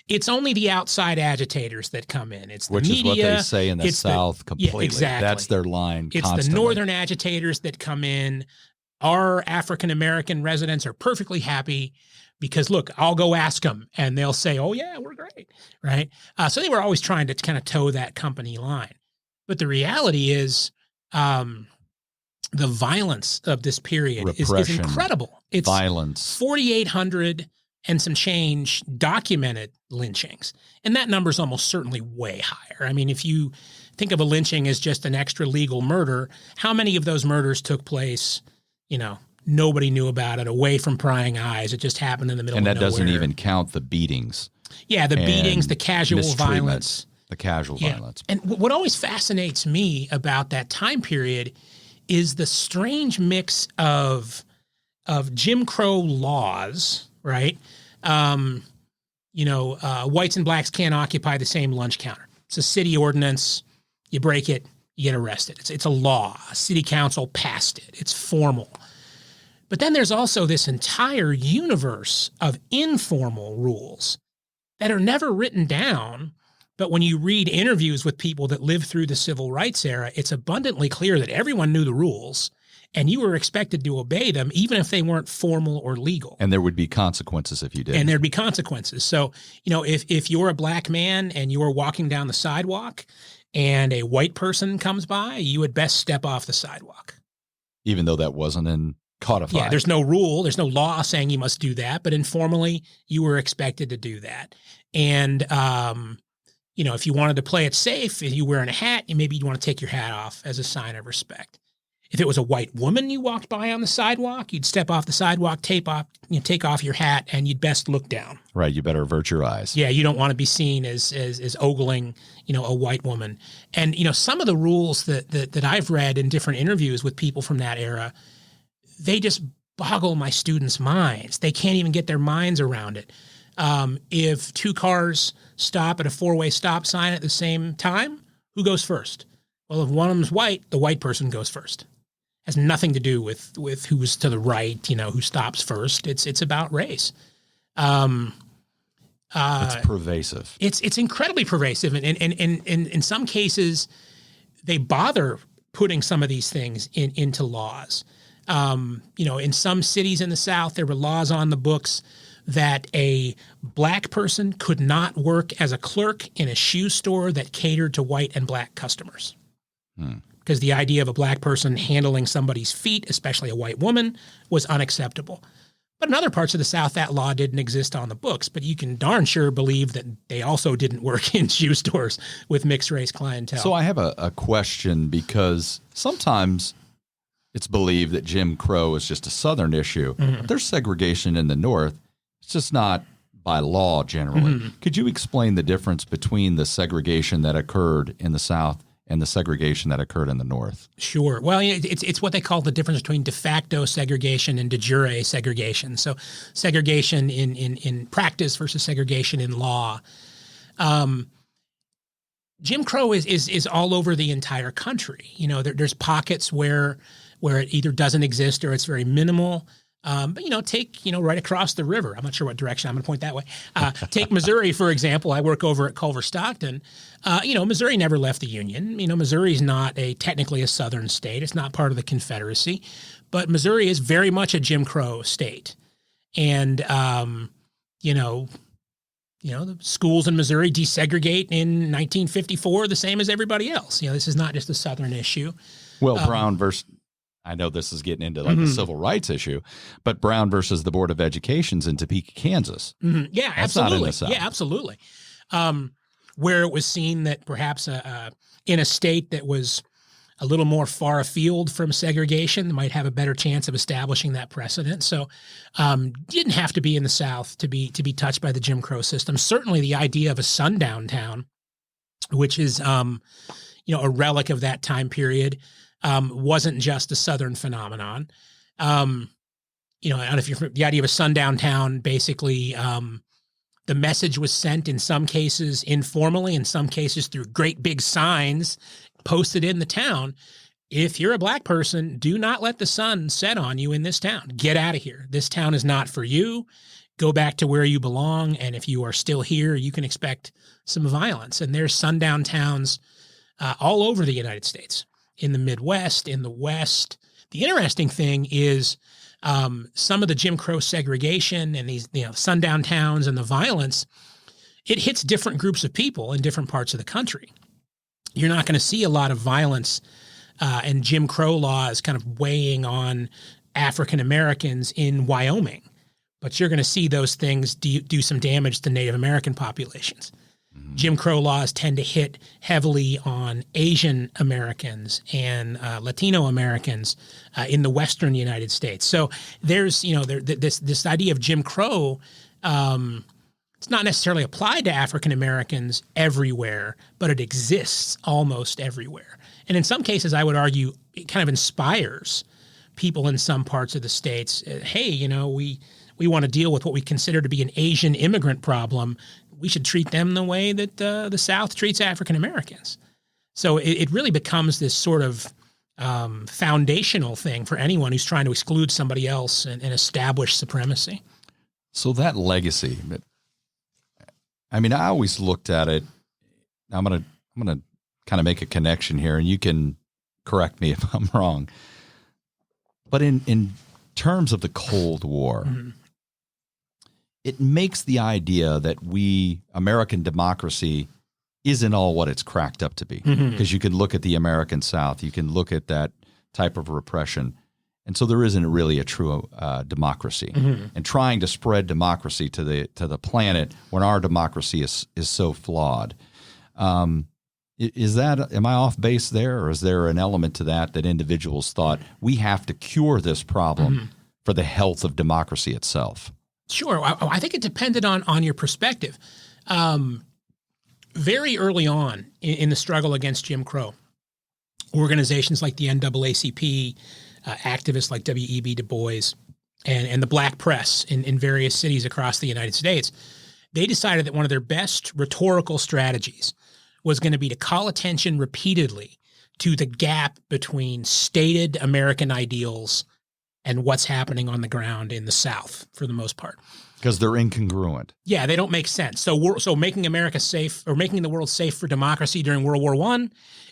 It's only the outside agitators that come in. It's the Which media. is what they say in the South completely. Yeah, exactly. That's their line constantly. It's the northern agitators that come in. Our African-American residents are perfectly happy because, look, I'll go ask them, and they'll say, oh, yeah, we're great, right? So they were always trying to kind of toe that company line. But the reality is the violence of this period is incredible. It's violence. 4,800 and some change documented lynchings. And that number is almost certainly way higher. I mean, if you think of a lynching as just an extra legal murder, how many of those murders took place, nobody knew about it, away from prying eyes? It just happened in the middle of nowhere. And that doesn't even count the beatings. Yeah, the beatings, the casual violence. The casual violence. And what always fascinates me about that time period is the strange mix of Jim Crow laws, right? Whites and blacks can't occupy the same lunch counter. It's a city ordinance. You break it, you get arrested. It's a law. A city council passed it. It's formal. But then there's also this entire universe of informal rules that are never written down. But when you read interviews with people that lived through the civil rights era, it's abundantly clear that everyone knew the rules and you were expected to obey them, even if they weren't formal or legal. And there would be consequences if you did. And there'd be consequences. So, if you're a black man and you're walking down the sidewalk and a white person comes by, you would best step off the sidewalk. Even though that wasn't codified. Yeah, there's no rule, there's no law saying you must do that, but informally, you were expected to do that. And, if you wanted to play it safe, if you were wearing a hat, maybe you'd want to take your hat off as a sign of respect. If it was a white woman you walked by on the sidewalk, you'd step off the sidewalk, take off your hat, and you'd best look down. Right, you better avert your eyes. Yeah, you don't want to be seen as ogling, a white woman. And some of the rules that I've read in different interviews with people from that era, they just boggle my students' minds. They can't even get their minds around it. If two cars stop at a four-way stop sign at the same time, who goes first? Well, if one of them's white, the white person goes first. Has nothing to do with who's to the right, who stops first. It's about race. It's pervasive. It's incredibly pervasive, and in some cases, they bother putting some of these things into laws. In some cities in the South, there were laws on the books that a black person could not work as a clerk in a shoe store that catered to white and black customers. Because the idea of a black person handling somebody's feet, especially a white woman, was unacceptable. But in other parts of the South, that law didn't exist on the books. But you can darn sure believe that they also didn't work in shoe stores with mixed-race clientele. So I have a question, because sometimes it's believed that Jim Crow is just a Southern issue. Mm-hmm. There's segregation in the North. It's just not by law generally. Mm-hmm. Could you explain the difference between the segregation that occurred in the South and the segregation that occurred in the North? Sure. Well, it's what they call the difference between de facto segregation and de jure segregation. So segregation in practice versus segregation in law. Jim Crow is all over the entire country. You know, there's pockets where it either doesn't exist or it's very minimal. But, you know, take, right across the river. I'm not sure what direction I'm going to point that way. Take Missouri, for example. I work over at Culver Stockton. Missouri never left the Union. You know, Missouri is not technically a Southern state. It's not part of the Confederacy. But Missouri is very much a Jim Crow state. And, the schools in Missouri desegregate in 1954 the same as everybody else. You know, this is not just a Southern issue. Well, Brown versus, I know this is getting into like a civil rights issue, but Brown versus the Board of Education's in Topeka, Kansas. Mm-hmm. Yeah, That's absolutely. not in the South. Yeah, absolutely. Where it was seen that perhaps in a state that was a little more far afield from segregation might have a better chance of establishing that precedent. So didn't have to be in the South to be touched by the Jim Crow system. Certainly the idea of a sundown town, which is a relic of that time period, wasn't just a Southern phenomenon. And if you're the idea of a sundown town, basically the message was sent in some cases informally, in some cases through great big signs posted in the town. If you're a black person, do not let the sun set on you in this town. Get out of here. This town is not for you. Go back to where you belong. And if you are still here, you can expect some violence. And there's sundown towns all over the United States, in the Midwest, in the West. The interesting thing is some of the Jim Crow segregation and these sundown towns and the violence, it hits different groups of people in different parts of the country. You're not going to see a lot of violence and Jim Crow laws kind of weighing on African Americans in Wyoming, but you're going to see those things do some damage to Native American populations. Mm-hmm. Jim Crow laws tend to hit heavily on Asian Americans and Latino Americans in the Western United States. So there's this idea of Jim Crow. It's not necessarily applied to African Americans everywhere, but it exists almost everywhere. And in some cases, I would argue it kind of inspires people in some parts of the states. Hey, we want to deal with what we consider to be an Asian immigrant problem. We should treat them the way that the South treats African Americans. So it really becomes this sort of foundational thing for anyone who's trying to exclude somebody else and establish supremacy. So that legacy, I mean, I always looked at it. I'm gonna kind of make a connection here, and you can correct me if I'm wrong. But in terms of the Cold War, mm-hmm. it makes the idea that American democracy isn't all what it's cracked up to be. Because mm-hmm. you can look at the American South, you can look at that type of repression. And so there isn't really a true democracy. Mm-hmm. And trying to spread democracy to the planet when our democracy is so flawed. Am I off base there, or is there an element to that individuals thought we have to cure this problem mm-hmm. for the health of democracy itself? Sure. I think it depended on your perspective. Very early on in the struggle against Jim Crow, organizations like the NAACP, activists like W.E.B. Du Bois, and the black press in various cities across the United States, they decided that one of their best rhetorical strategies was going to be to call attention repeatedly to the gap between stated American ideals and what's happening on the ground in the South for the most part. Because they're incongruent. Yeah, they don't make sense. So making America safe, or making the world safe for democracy during World War I,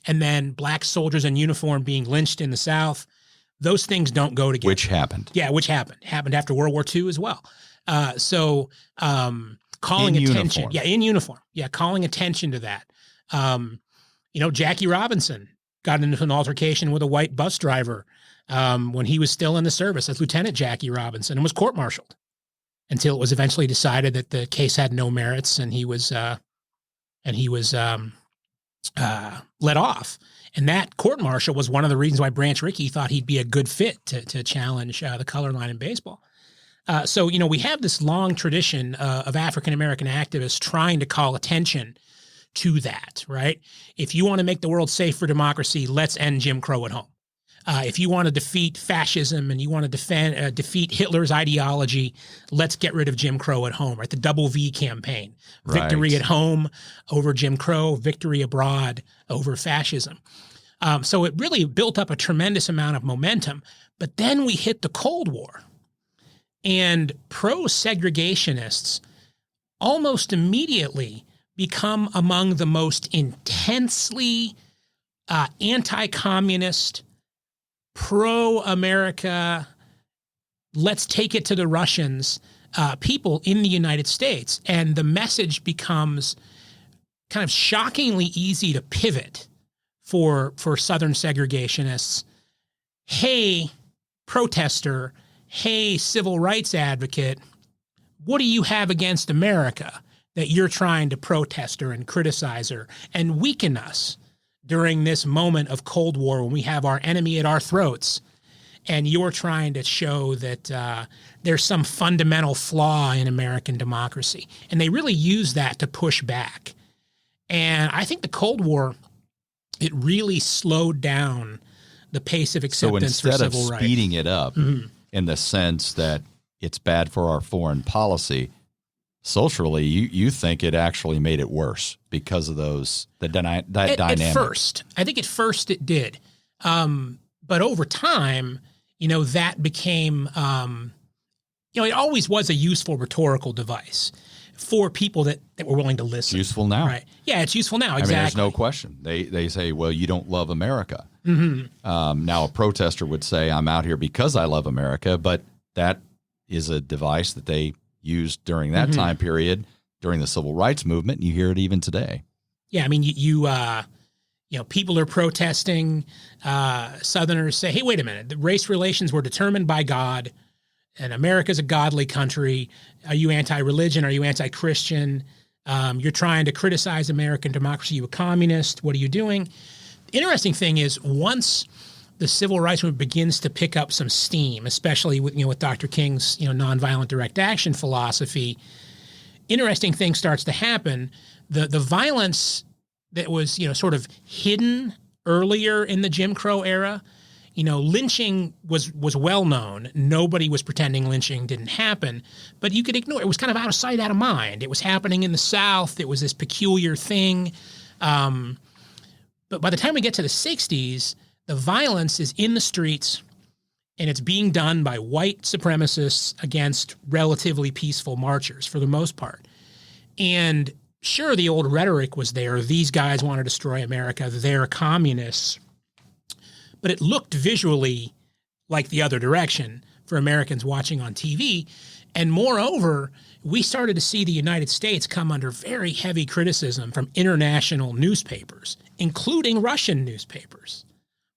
and then black soldiers in uniform being lynched in the South, those things don't go together. Which happened. Yeah, which happened. Happened after World War II as well. Calling in attention. Uniform. Yeah, in uniform. Yeah, calling attention to that. Jackie Robinson got into an altercation with a white bus driver when he was still in the service as Lieutenant Jackie Robinson, and was court-martialed until it was eventually decided that the case had no merits, and he was let off. And that court-martial was one of the reasons why Branch Rickey thought he'd be a good fit to challenge the color line in baseball. So we have this long tradition of African-American activists trying to call attention to that, right? If you want to make the world safe for democracy, let's end Jim Crow at home. If you want to defeat fascism and you want to defeat Hitler's ideology, let's get rid of Jim Crow at home, right? The double V campaign. Right. Victory at home over Jim Crow, victory abroad over fascism. So it really built up a tremendous amount of momentum. But then we hit the Cold War. And pro-segregationists almost immediately become among the most intensely anti-communist, pro-America, let's take it to the Russians, people in the United States. And the message becomes kind of shockingly easy to pivot for Southern segregationists. Hey, protester, hey, civil rights advocate, what do you have against America that you're trying to protest her and criticize her and weaken us during this moment of Cold War when we have our enemy at our throats, and you're trying to show that there's some fundamental flaw in American democracy? And they really use that to push back. And I think the Cold War, it really slowed down the pace of acceptance for civil rights. So instead of speeding it up in the sense that it's bad for our foreign policy, socially, you think it actually made it worse because of that dynamic. At first, I think at first it did, but over time, that became, it always was a useful rhetorical device for people that were willing to listen. Useful now, right? Yeah, it's useful now. Exactly. I mean, there's no question. They say, well, you don't love America. Mm-hmm. Now, a protester would say, I'm out here because I love America, but that is a device that they used during that time period, during the civil rights movement, and you hear it even today. Yeah, I mean, people are protesting. Southerners say, hey, wait a minute, the race relations were determined by God, and America's a godly country. Are you anti-religion? Are you anti-Christian? You're trying to criticize American democracy. You a communist? What are you doing? The interesting thing is, once the civil rights movement begins to pick up some steam, especially with Dr. King's nonviolent direct action philosophy, interesting thing starts to happen. The violence that was sort of hidden earlier in the Jim Crow era, lynching was well known. Nobody was pretending lynching didn't happen, but you could ignore it. It was kind of out of sight, out of mind. It was happening in the South. It was this peculiar thing. But by the time we get to the 60s, the violence is in the streets, and it's being done by white supremacists against relatively peaceful marchers for the most part. And sure, the old rhetoric was there. These guys want to destroy America. They're communists. But it looked visually like the other direction for Americans watching on TV. And moreover, we started to see the United States come under very heavy criticism from international newspapers, including Russian newspapers,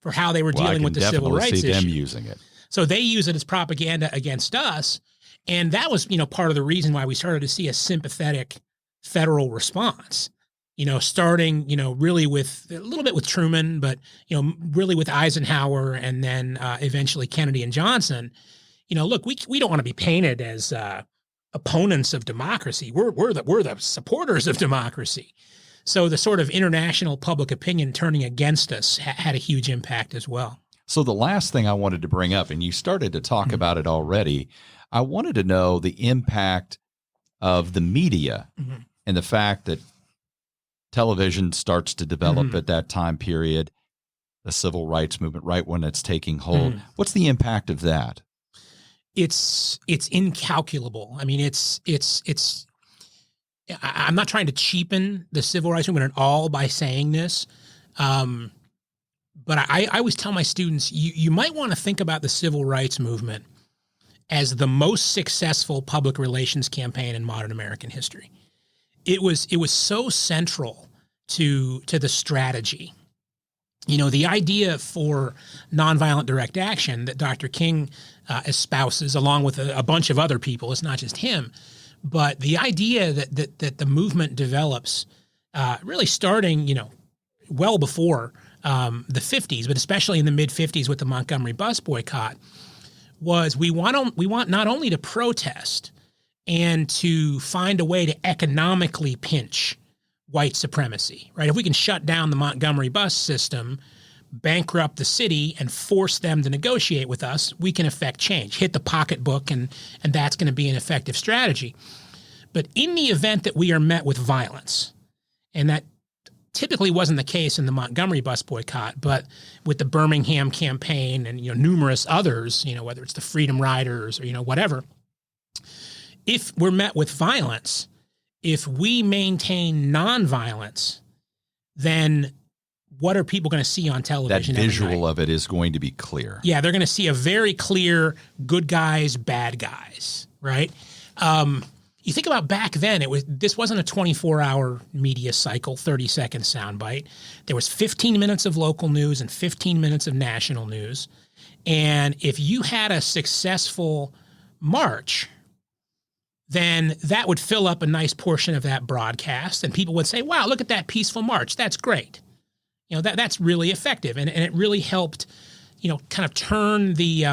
for how they were dealing with the civil rights issue. I can definitely see them using it. So they use it as propaganda against us. And that was, part of the reason why we started to see a sympathetic federal response, starting, really with a little bit with Truman, but, really with Eisenhower and then eventually Kennedy and Johnson. Look, we don't want to be painted as opponents of democracy. We're the supporters of democracy. So the sort of international public opinion turning against us had a huge impact as well. So the last thing I wanted to bring up, and you started to talk about it already, I wanted to know the impact of the media and the fact that television starts to develop at that time period, the civil rights movement, right when it's taking hold. What's the impact of that? It's incalculable. I mean, it's I'm not trying to cheapen the civil rights movement at all by saying this, but I always tell my students, you might want to think about the civil rights movement as the most successful public relations campaign in modern American history. It was so central to the strategy. The idea for nonviolent direct action that Dr. King espouses, along with a bunch of other people, it's not just him, but the idea that the movement develops, really starting, well before the 50s, but especially in the mid-50s with the Montgomery bus boycott, was we want not only to protest and to find a way to economically pinch white supremacy, right? If we can shut down the Montgomery bus system bankrupt the city and force them to negotiate with us, we can affect change, hit the pocketbook, and that's going to be an effective strategy. But in the event that we are met with violence, and that typically wasn't the case in the Montgomery bus boycott, but with the Birmingham campaign and numerous others, whether it's the Freedom Riders or whatever, if we're met with violence, if we maintain nonviolence, then what are people going to see on television? That visual of it is going to be clear. Yeah, they're going to see a very clear good guys, bad guys, right? You think about back then, this wasn't a 24-hour media cycle, 30-second soundbite. There was 15 minutes of local news and 15 minutes of national news. And if you had a successful march, then that would fill up a nice portion of that broadcast. And people would say, wow, look at that peaceful march. That's great. That's really effective. And it really helped, kind of turn the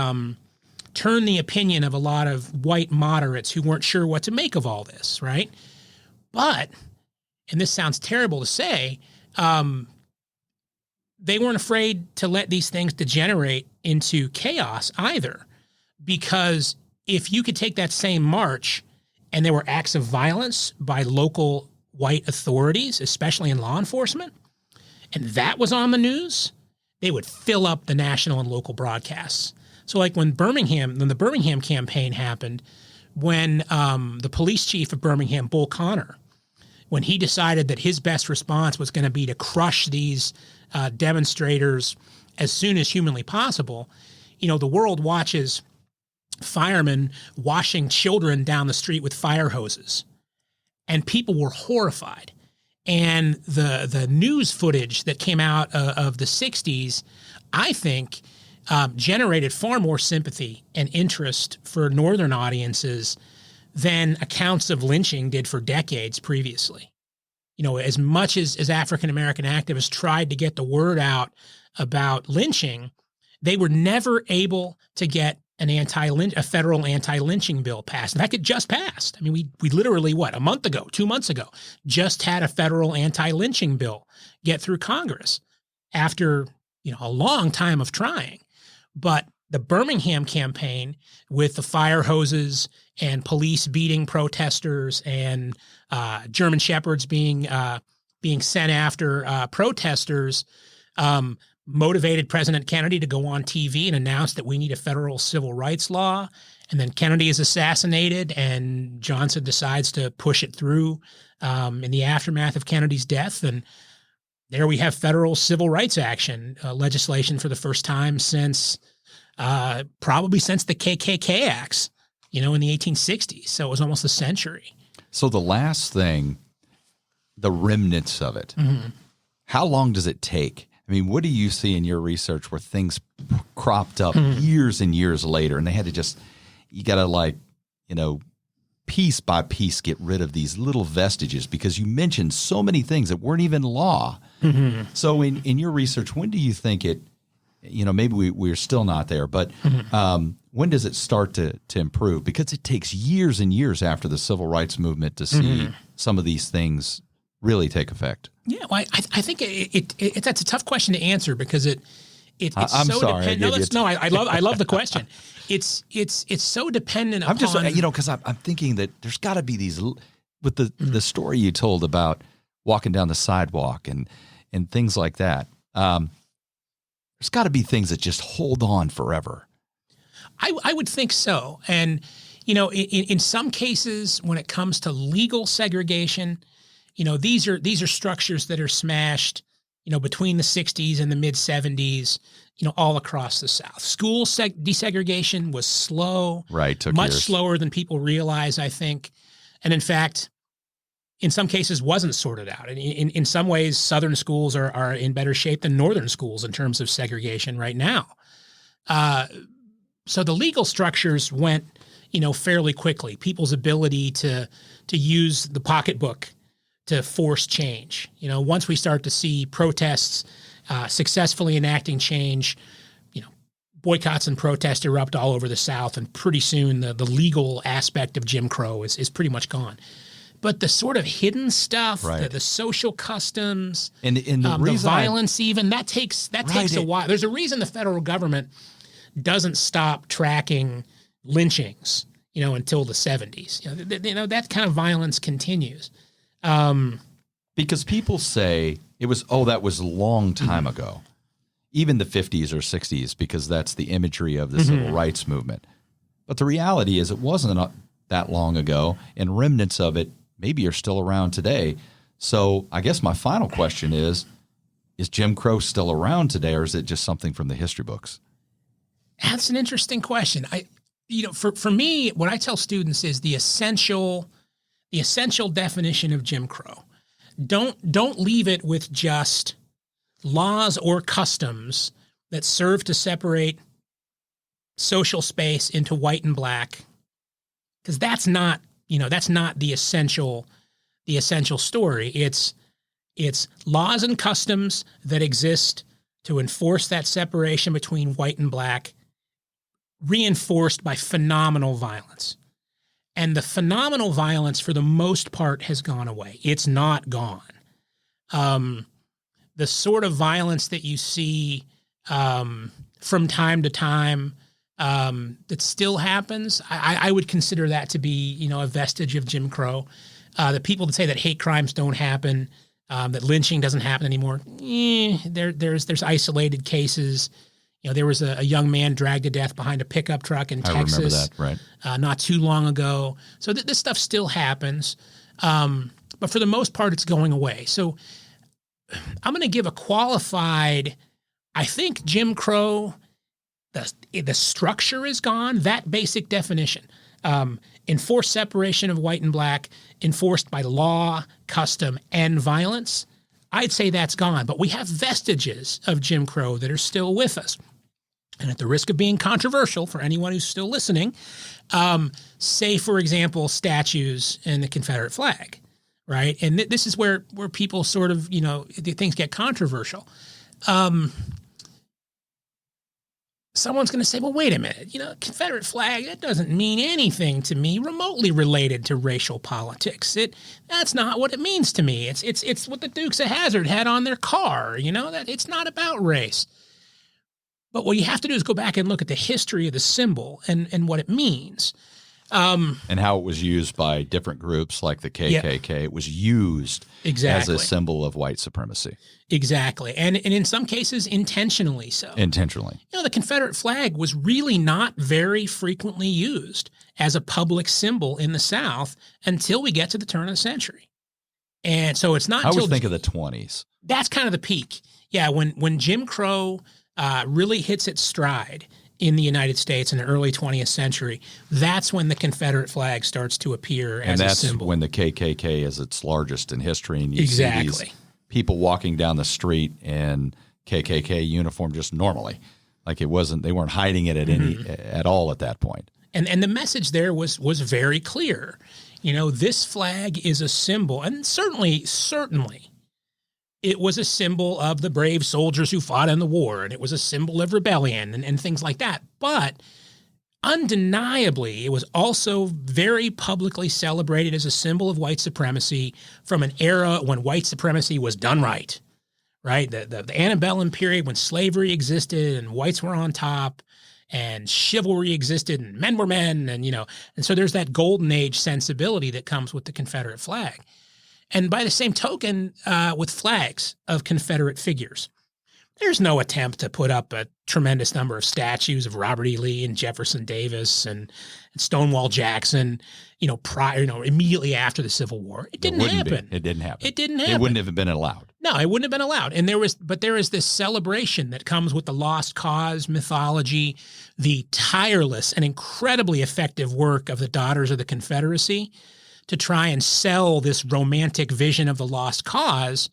opinion of a lot of white moderates who weren't sure what to make of all this, right? But, and this sounds terrible to say, they weren't afraid to let these things degenerate into chaos either. Because if you could take that same march and there were acts of violence by local white authorities, especially in law enforcement, and that was on the news, they would fill up the national and local broadcasts. So like when the Birmingham campaign happened, when the police chief of Birmingham, Bull Connor, when he decided that his best response was going to be to crush these demonstrators as soon as humanly possible, the world watches firemen washing children down the street with fire hoses. And people were horrified. And the news footage that came out of the 60s, I think, generated far more sympathy and interest for Northern audiences than accounts of lynching did for decades previously. As much as African-American activists tried to get the word out about lynching, they were never able to get a federal anti-lynching bill passed. In fact, it just passed. I mean, we literally, 2 months ago, just had a federal anti-lynching bill get through Congress after, a long time of trying. But the Birmingham campaign, with the fire hoses and police beating protesters and German shepherds being sent after protesters, motivated President Kennedy to go on TV and announce that we need a federal civil rights law. And then Kennedy is assassinated, and Johnson decides to push it through in the aftermath of Kennedy's death. And there we have federal civil rights action legislation for the first time probably since the KKK acts, in the 1860s. So it was almost a century. So the last thing, the remnants of it, how long does it take? I mean, what do you see in your research where things cropped up years and years later, and they had to you got to piece by piece get rid of these little vestiges, because you mentioned so many things that weren't even law. Mm-hmm. So in your research, when do you think it, maybe we're still not there, but when does it start to improve? Because it takes years and years after the civil rights movement to see some of these things really take effect. Yeah, well, I think that's a tough question to answer, because it's I'm so sorry, dependent. I love the question. It's so dependent upon. I'm just because I'm thinking that there's got to be these with the story you told about walking down the sidewalk and things like that. There's got to be things that just hold on forever. I would think so, and in some cases, when it comes to legal segregation, these are structures that are smashed, between the 60s and the mid 70s, all across the South. School desegregation was slow, right? Took much years. Slower than people realize, I think, and in fact, in some cases, wasn't sorted out. And in some ways, Southern schools are in better shape than Northern schools in terms of segregation right now. So the legal structures went, fairly quickly. People's ability to use the pocketbook to force change. Once we start to see protests successfully enacting change, boycotts and protests erupt all over the South, and pretty soon the legal aspect of Jim Crow is pretty much gone. But the sort of hidden stuff, Right. the social customs, And the the reason violence, even that takes a while. There's a reason the federal government doesn't stop tracking lynchings, until the 70s. That kind of violence continues. because people say that was a long time ago, even the 50s or 60s, because that's the imagery of the civil rights movement. But the reality is it wasn't that long ago, and remnants of it maybe are still around today. So I guess my final question is Jim Crow still around today, or is it just something from the history books? That's an interesting question. For me, what I tell students is the essential definition of Jim Crow. Don't leave it with just laws or customs that serve to separate social space into white and black, because that's not the essential story. It's laws and customs that exist to enforce that separation between white and black, reinforced by phenomenal violence. And the phenomenal violence, for the most part, has gone away. It's not gone. The sort of violence that you see from time to time that still happens, I would consider that to be, a vestige of Jim Crow. The people that say that hate crimes don't happen, that lynching doesn't happen anymore, there's isolated cases. There was a young man dragged to death behind a pickup truck in Texas. I remember that, right? Not too long ago. So this stuff still happens. But for the most part, it's going away. So I'm going to give a qualified, I think Jim Crow, the structure is gone, that basic definition. Enforced separation of white and black, enforced by law, custom, and violence. I'd say that's gone, but we have vestiges of Jim Crow that are still with us. And at the risk of being controversial for anyone who's still listening, say, for example, statues and the Confederate flag, right? And this is where people sort of, things get controversial. Someone's going to say, well, wait a minute, Confederate flag, that doesn't mean anything to me remotely related to racial politics. That's not what it means to me. It's what the Dukes of Hazzard had on their car, that it's not about race. But what you have to do is go back and look at the history of the symbol and what it means. And how it was used by different groups like the KKK. Yep. It was used as a symbol of white supremacy. Exactly. And in some cases, intentionally so. Intentionally. The Confederate flag was really not very frequently used as a public symbol in the South until we get to the turn of the century. And so it's not until... I always think of the 20s. That's kind of the peak. Yeah, when Jim Crow really hits its stride in the United States in the early 20th century, that's when the Confederate flag starts to appear as a symbol. And that's when the KKK is its largest in history. And you see these people walking down the street in KKK uniform just normally. Like they weren't hiding it at all at that point. And the message there was very clear. This flag is a symbol, and certainly it was a symbol of the brave soldiers who fought in the war, and it was a symbol of rebellion and things like that. But undeniably, it was also very publicly celebrated as a symbol of white supremacy from an era when white supremacy was done right? The antebellum period when slavery existed and whites were on top and chivalry existed and men were men, and so there's that golden age sensibility that comes with the Confederate flag. And by the same token, with flags of Confederate figures, there's no attempt to put up a tremendous number of statues of Robert E. Lee and Jefferson Davis and Stonewall Jackson, immediately after the Civil War. It didn't happen. It didn't happen. It didn't happen. It wouldn't have been allowed. No, it wouldn't have been allowed. And there is this celebration that comes with the lost cause mythology, the tireless and incredibly effective work of the Daughters of the Confederacy to try and sell this romantic vision of the lost cause.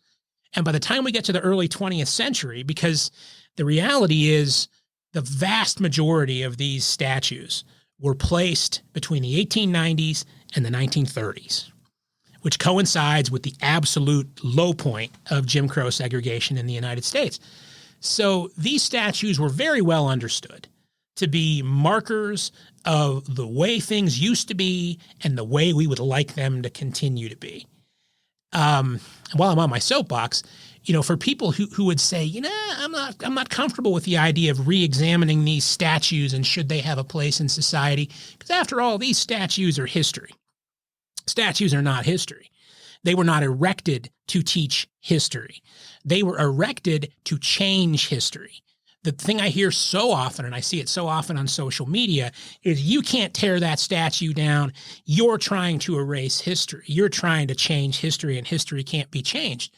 And by the time we get to the early 20th century, because the reality is the vast majority of these statues were placed between the 1890s and the 1930s, which coincides with the absolute low point of Jim Crow segregation in the United States. So these statues were very well understood to be markers of the way things used to be and the way we would like them to continue to be. While I'm on my soapbox, for people who would say, I'm not comfortable with the idea of re-examining these statues and should they have a place in society, because after all, these statues are history. Statues are not history. They were not erected to teach history. They were erected to change history. The thing I hear so often, and I see it so often on social media, is you can't tear that statue down. You're trying to erase history. You're trying to change history, and history can't be changed.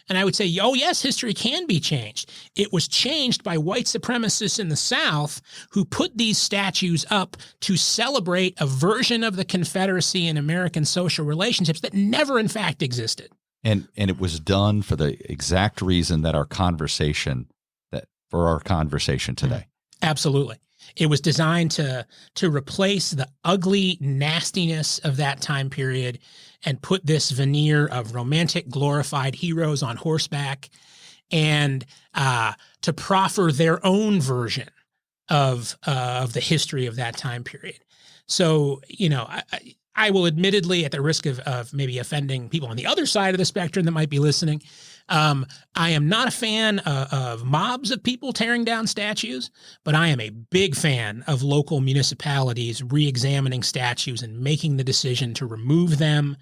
And I would say, oh, yes, history can be changed. It was changed by white supremacists in the South who put these statues up to celebrate a version of the Confederacy and American social relationships that never, in fact, existed. And it was done for the exact reason that our conversation today. Absolutely. It was designed to replace the ugly nastiness of that time period and put this veneer of romantic, glorified heroes on horseback and to proffer their own version of the history of that time period. So, I will admittedly, at the risk of maybe offending people on the other side of the spectrum that might be listening, I am not a fan of mobs of people tearing down statues, but I am a big fan of local municipalities re-examining statues and making the decision to remove them,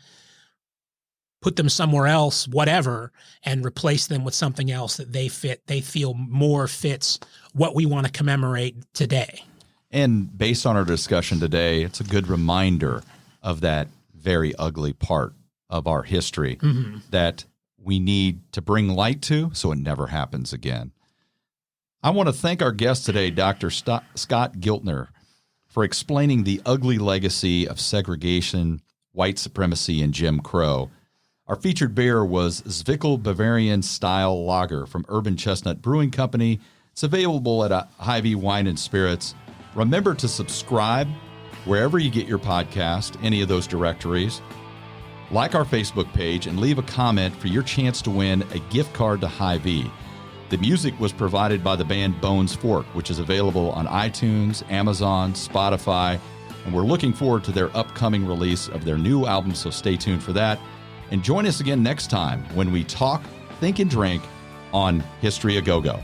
put them somewhere else, whatever, and replace them with something else that they feel more fits what we want to commemorate today. And based on our discussion today, it's a good reminder of that very ugly part of our history that we need to bring light to so it never happens again. I want to thank our guest today, Dr. Scott Giltner, for explaining the ugly legacy of segregation, white supremacy, and Jim Crow. Our featured beer was Zwickel Bavarian Style Lager from Urban Chestnut Brewing Company. It's available at Hy-Vee Wine and Spirits. Remember to subscribe wherever you get your podcast, any of those directories. Like our Facebook page and leave a comment for your chance to win a gift card to Hy-Vee. The music was provided by the band Bones Fork, which is available on iTunes, Amazon, Spotify, and we're looking forward to their upcoming release of their new album, so stay tuned for that. And join us again next time when we talk, think, and drink on History A Go-Go.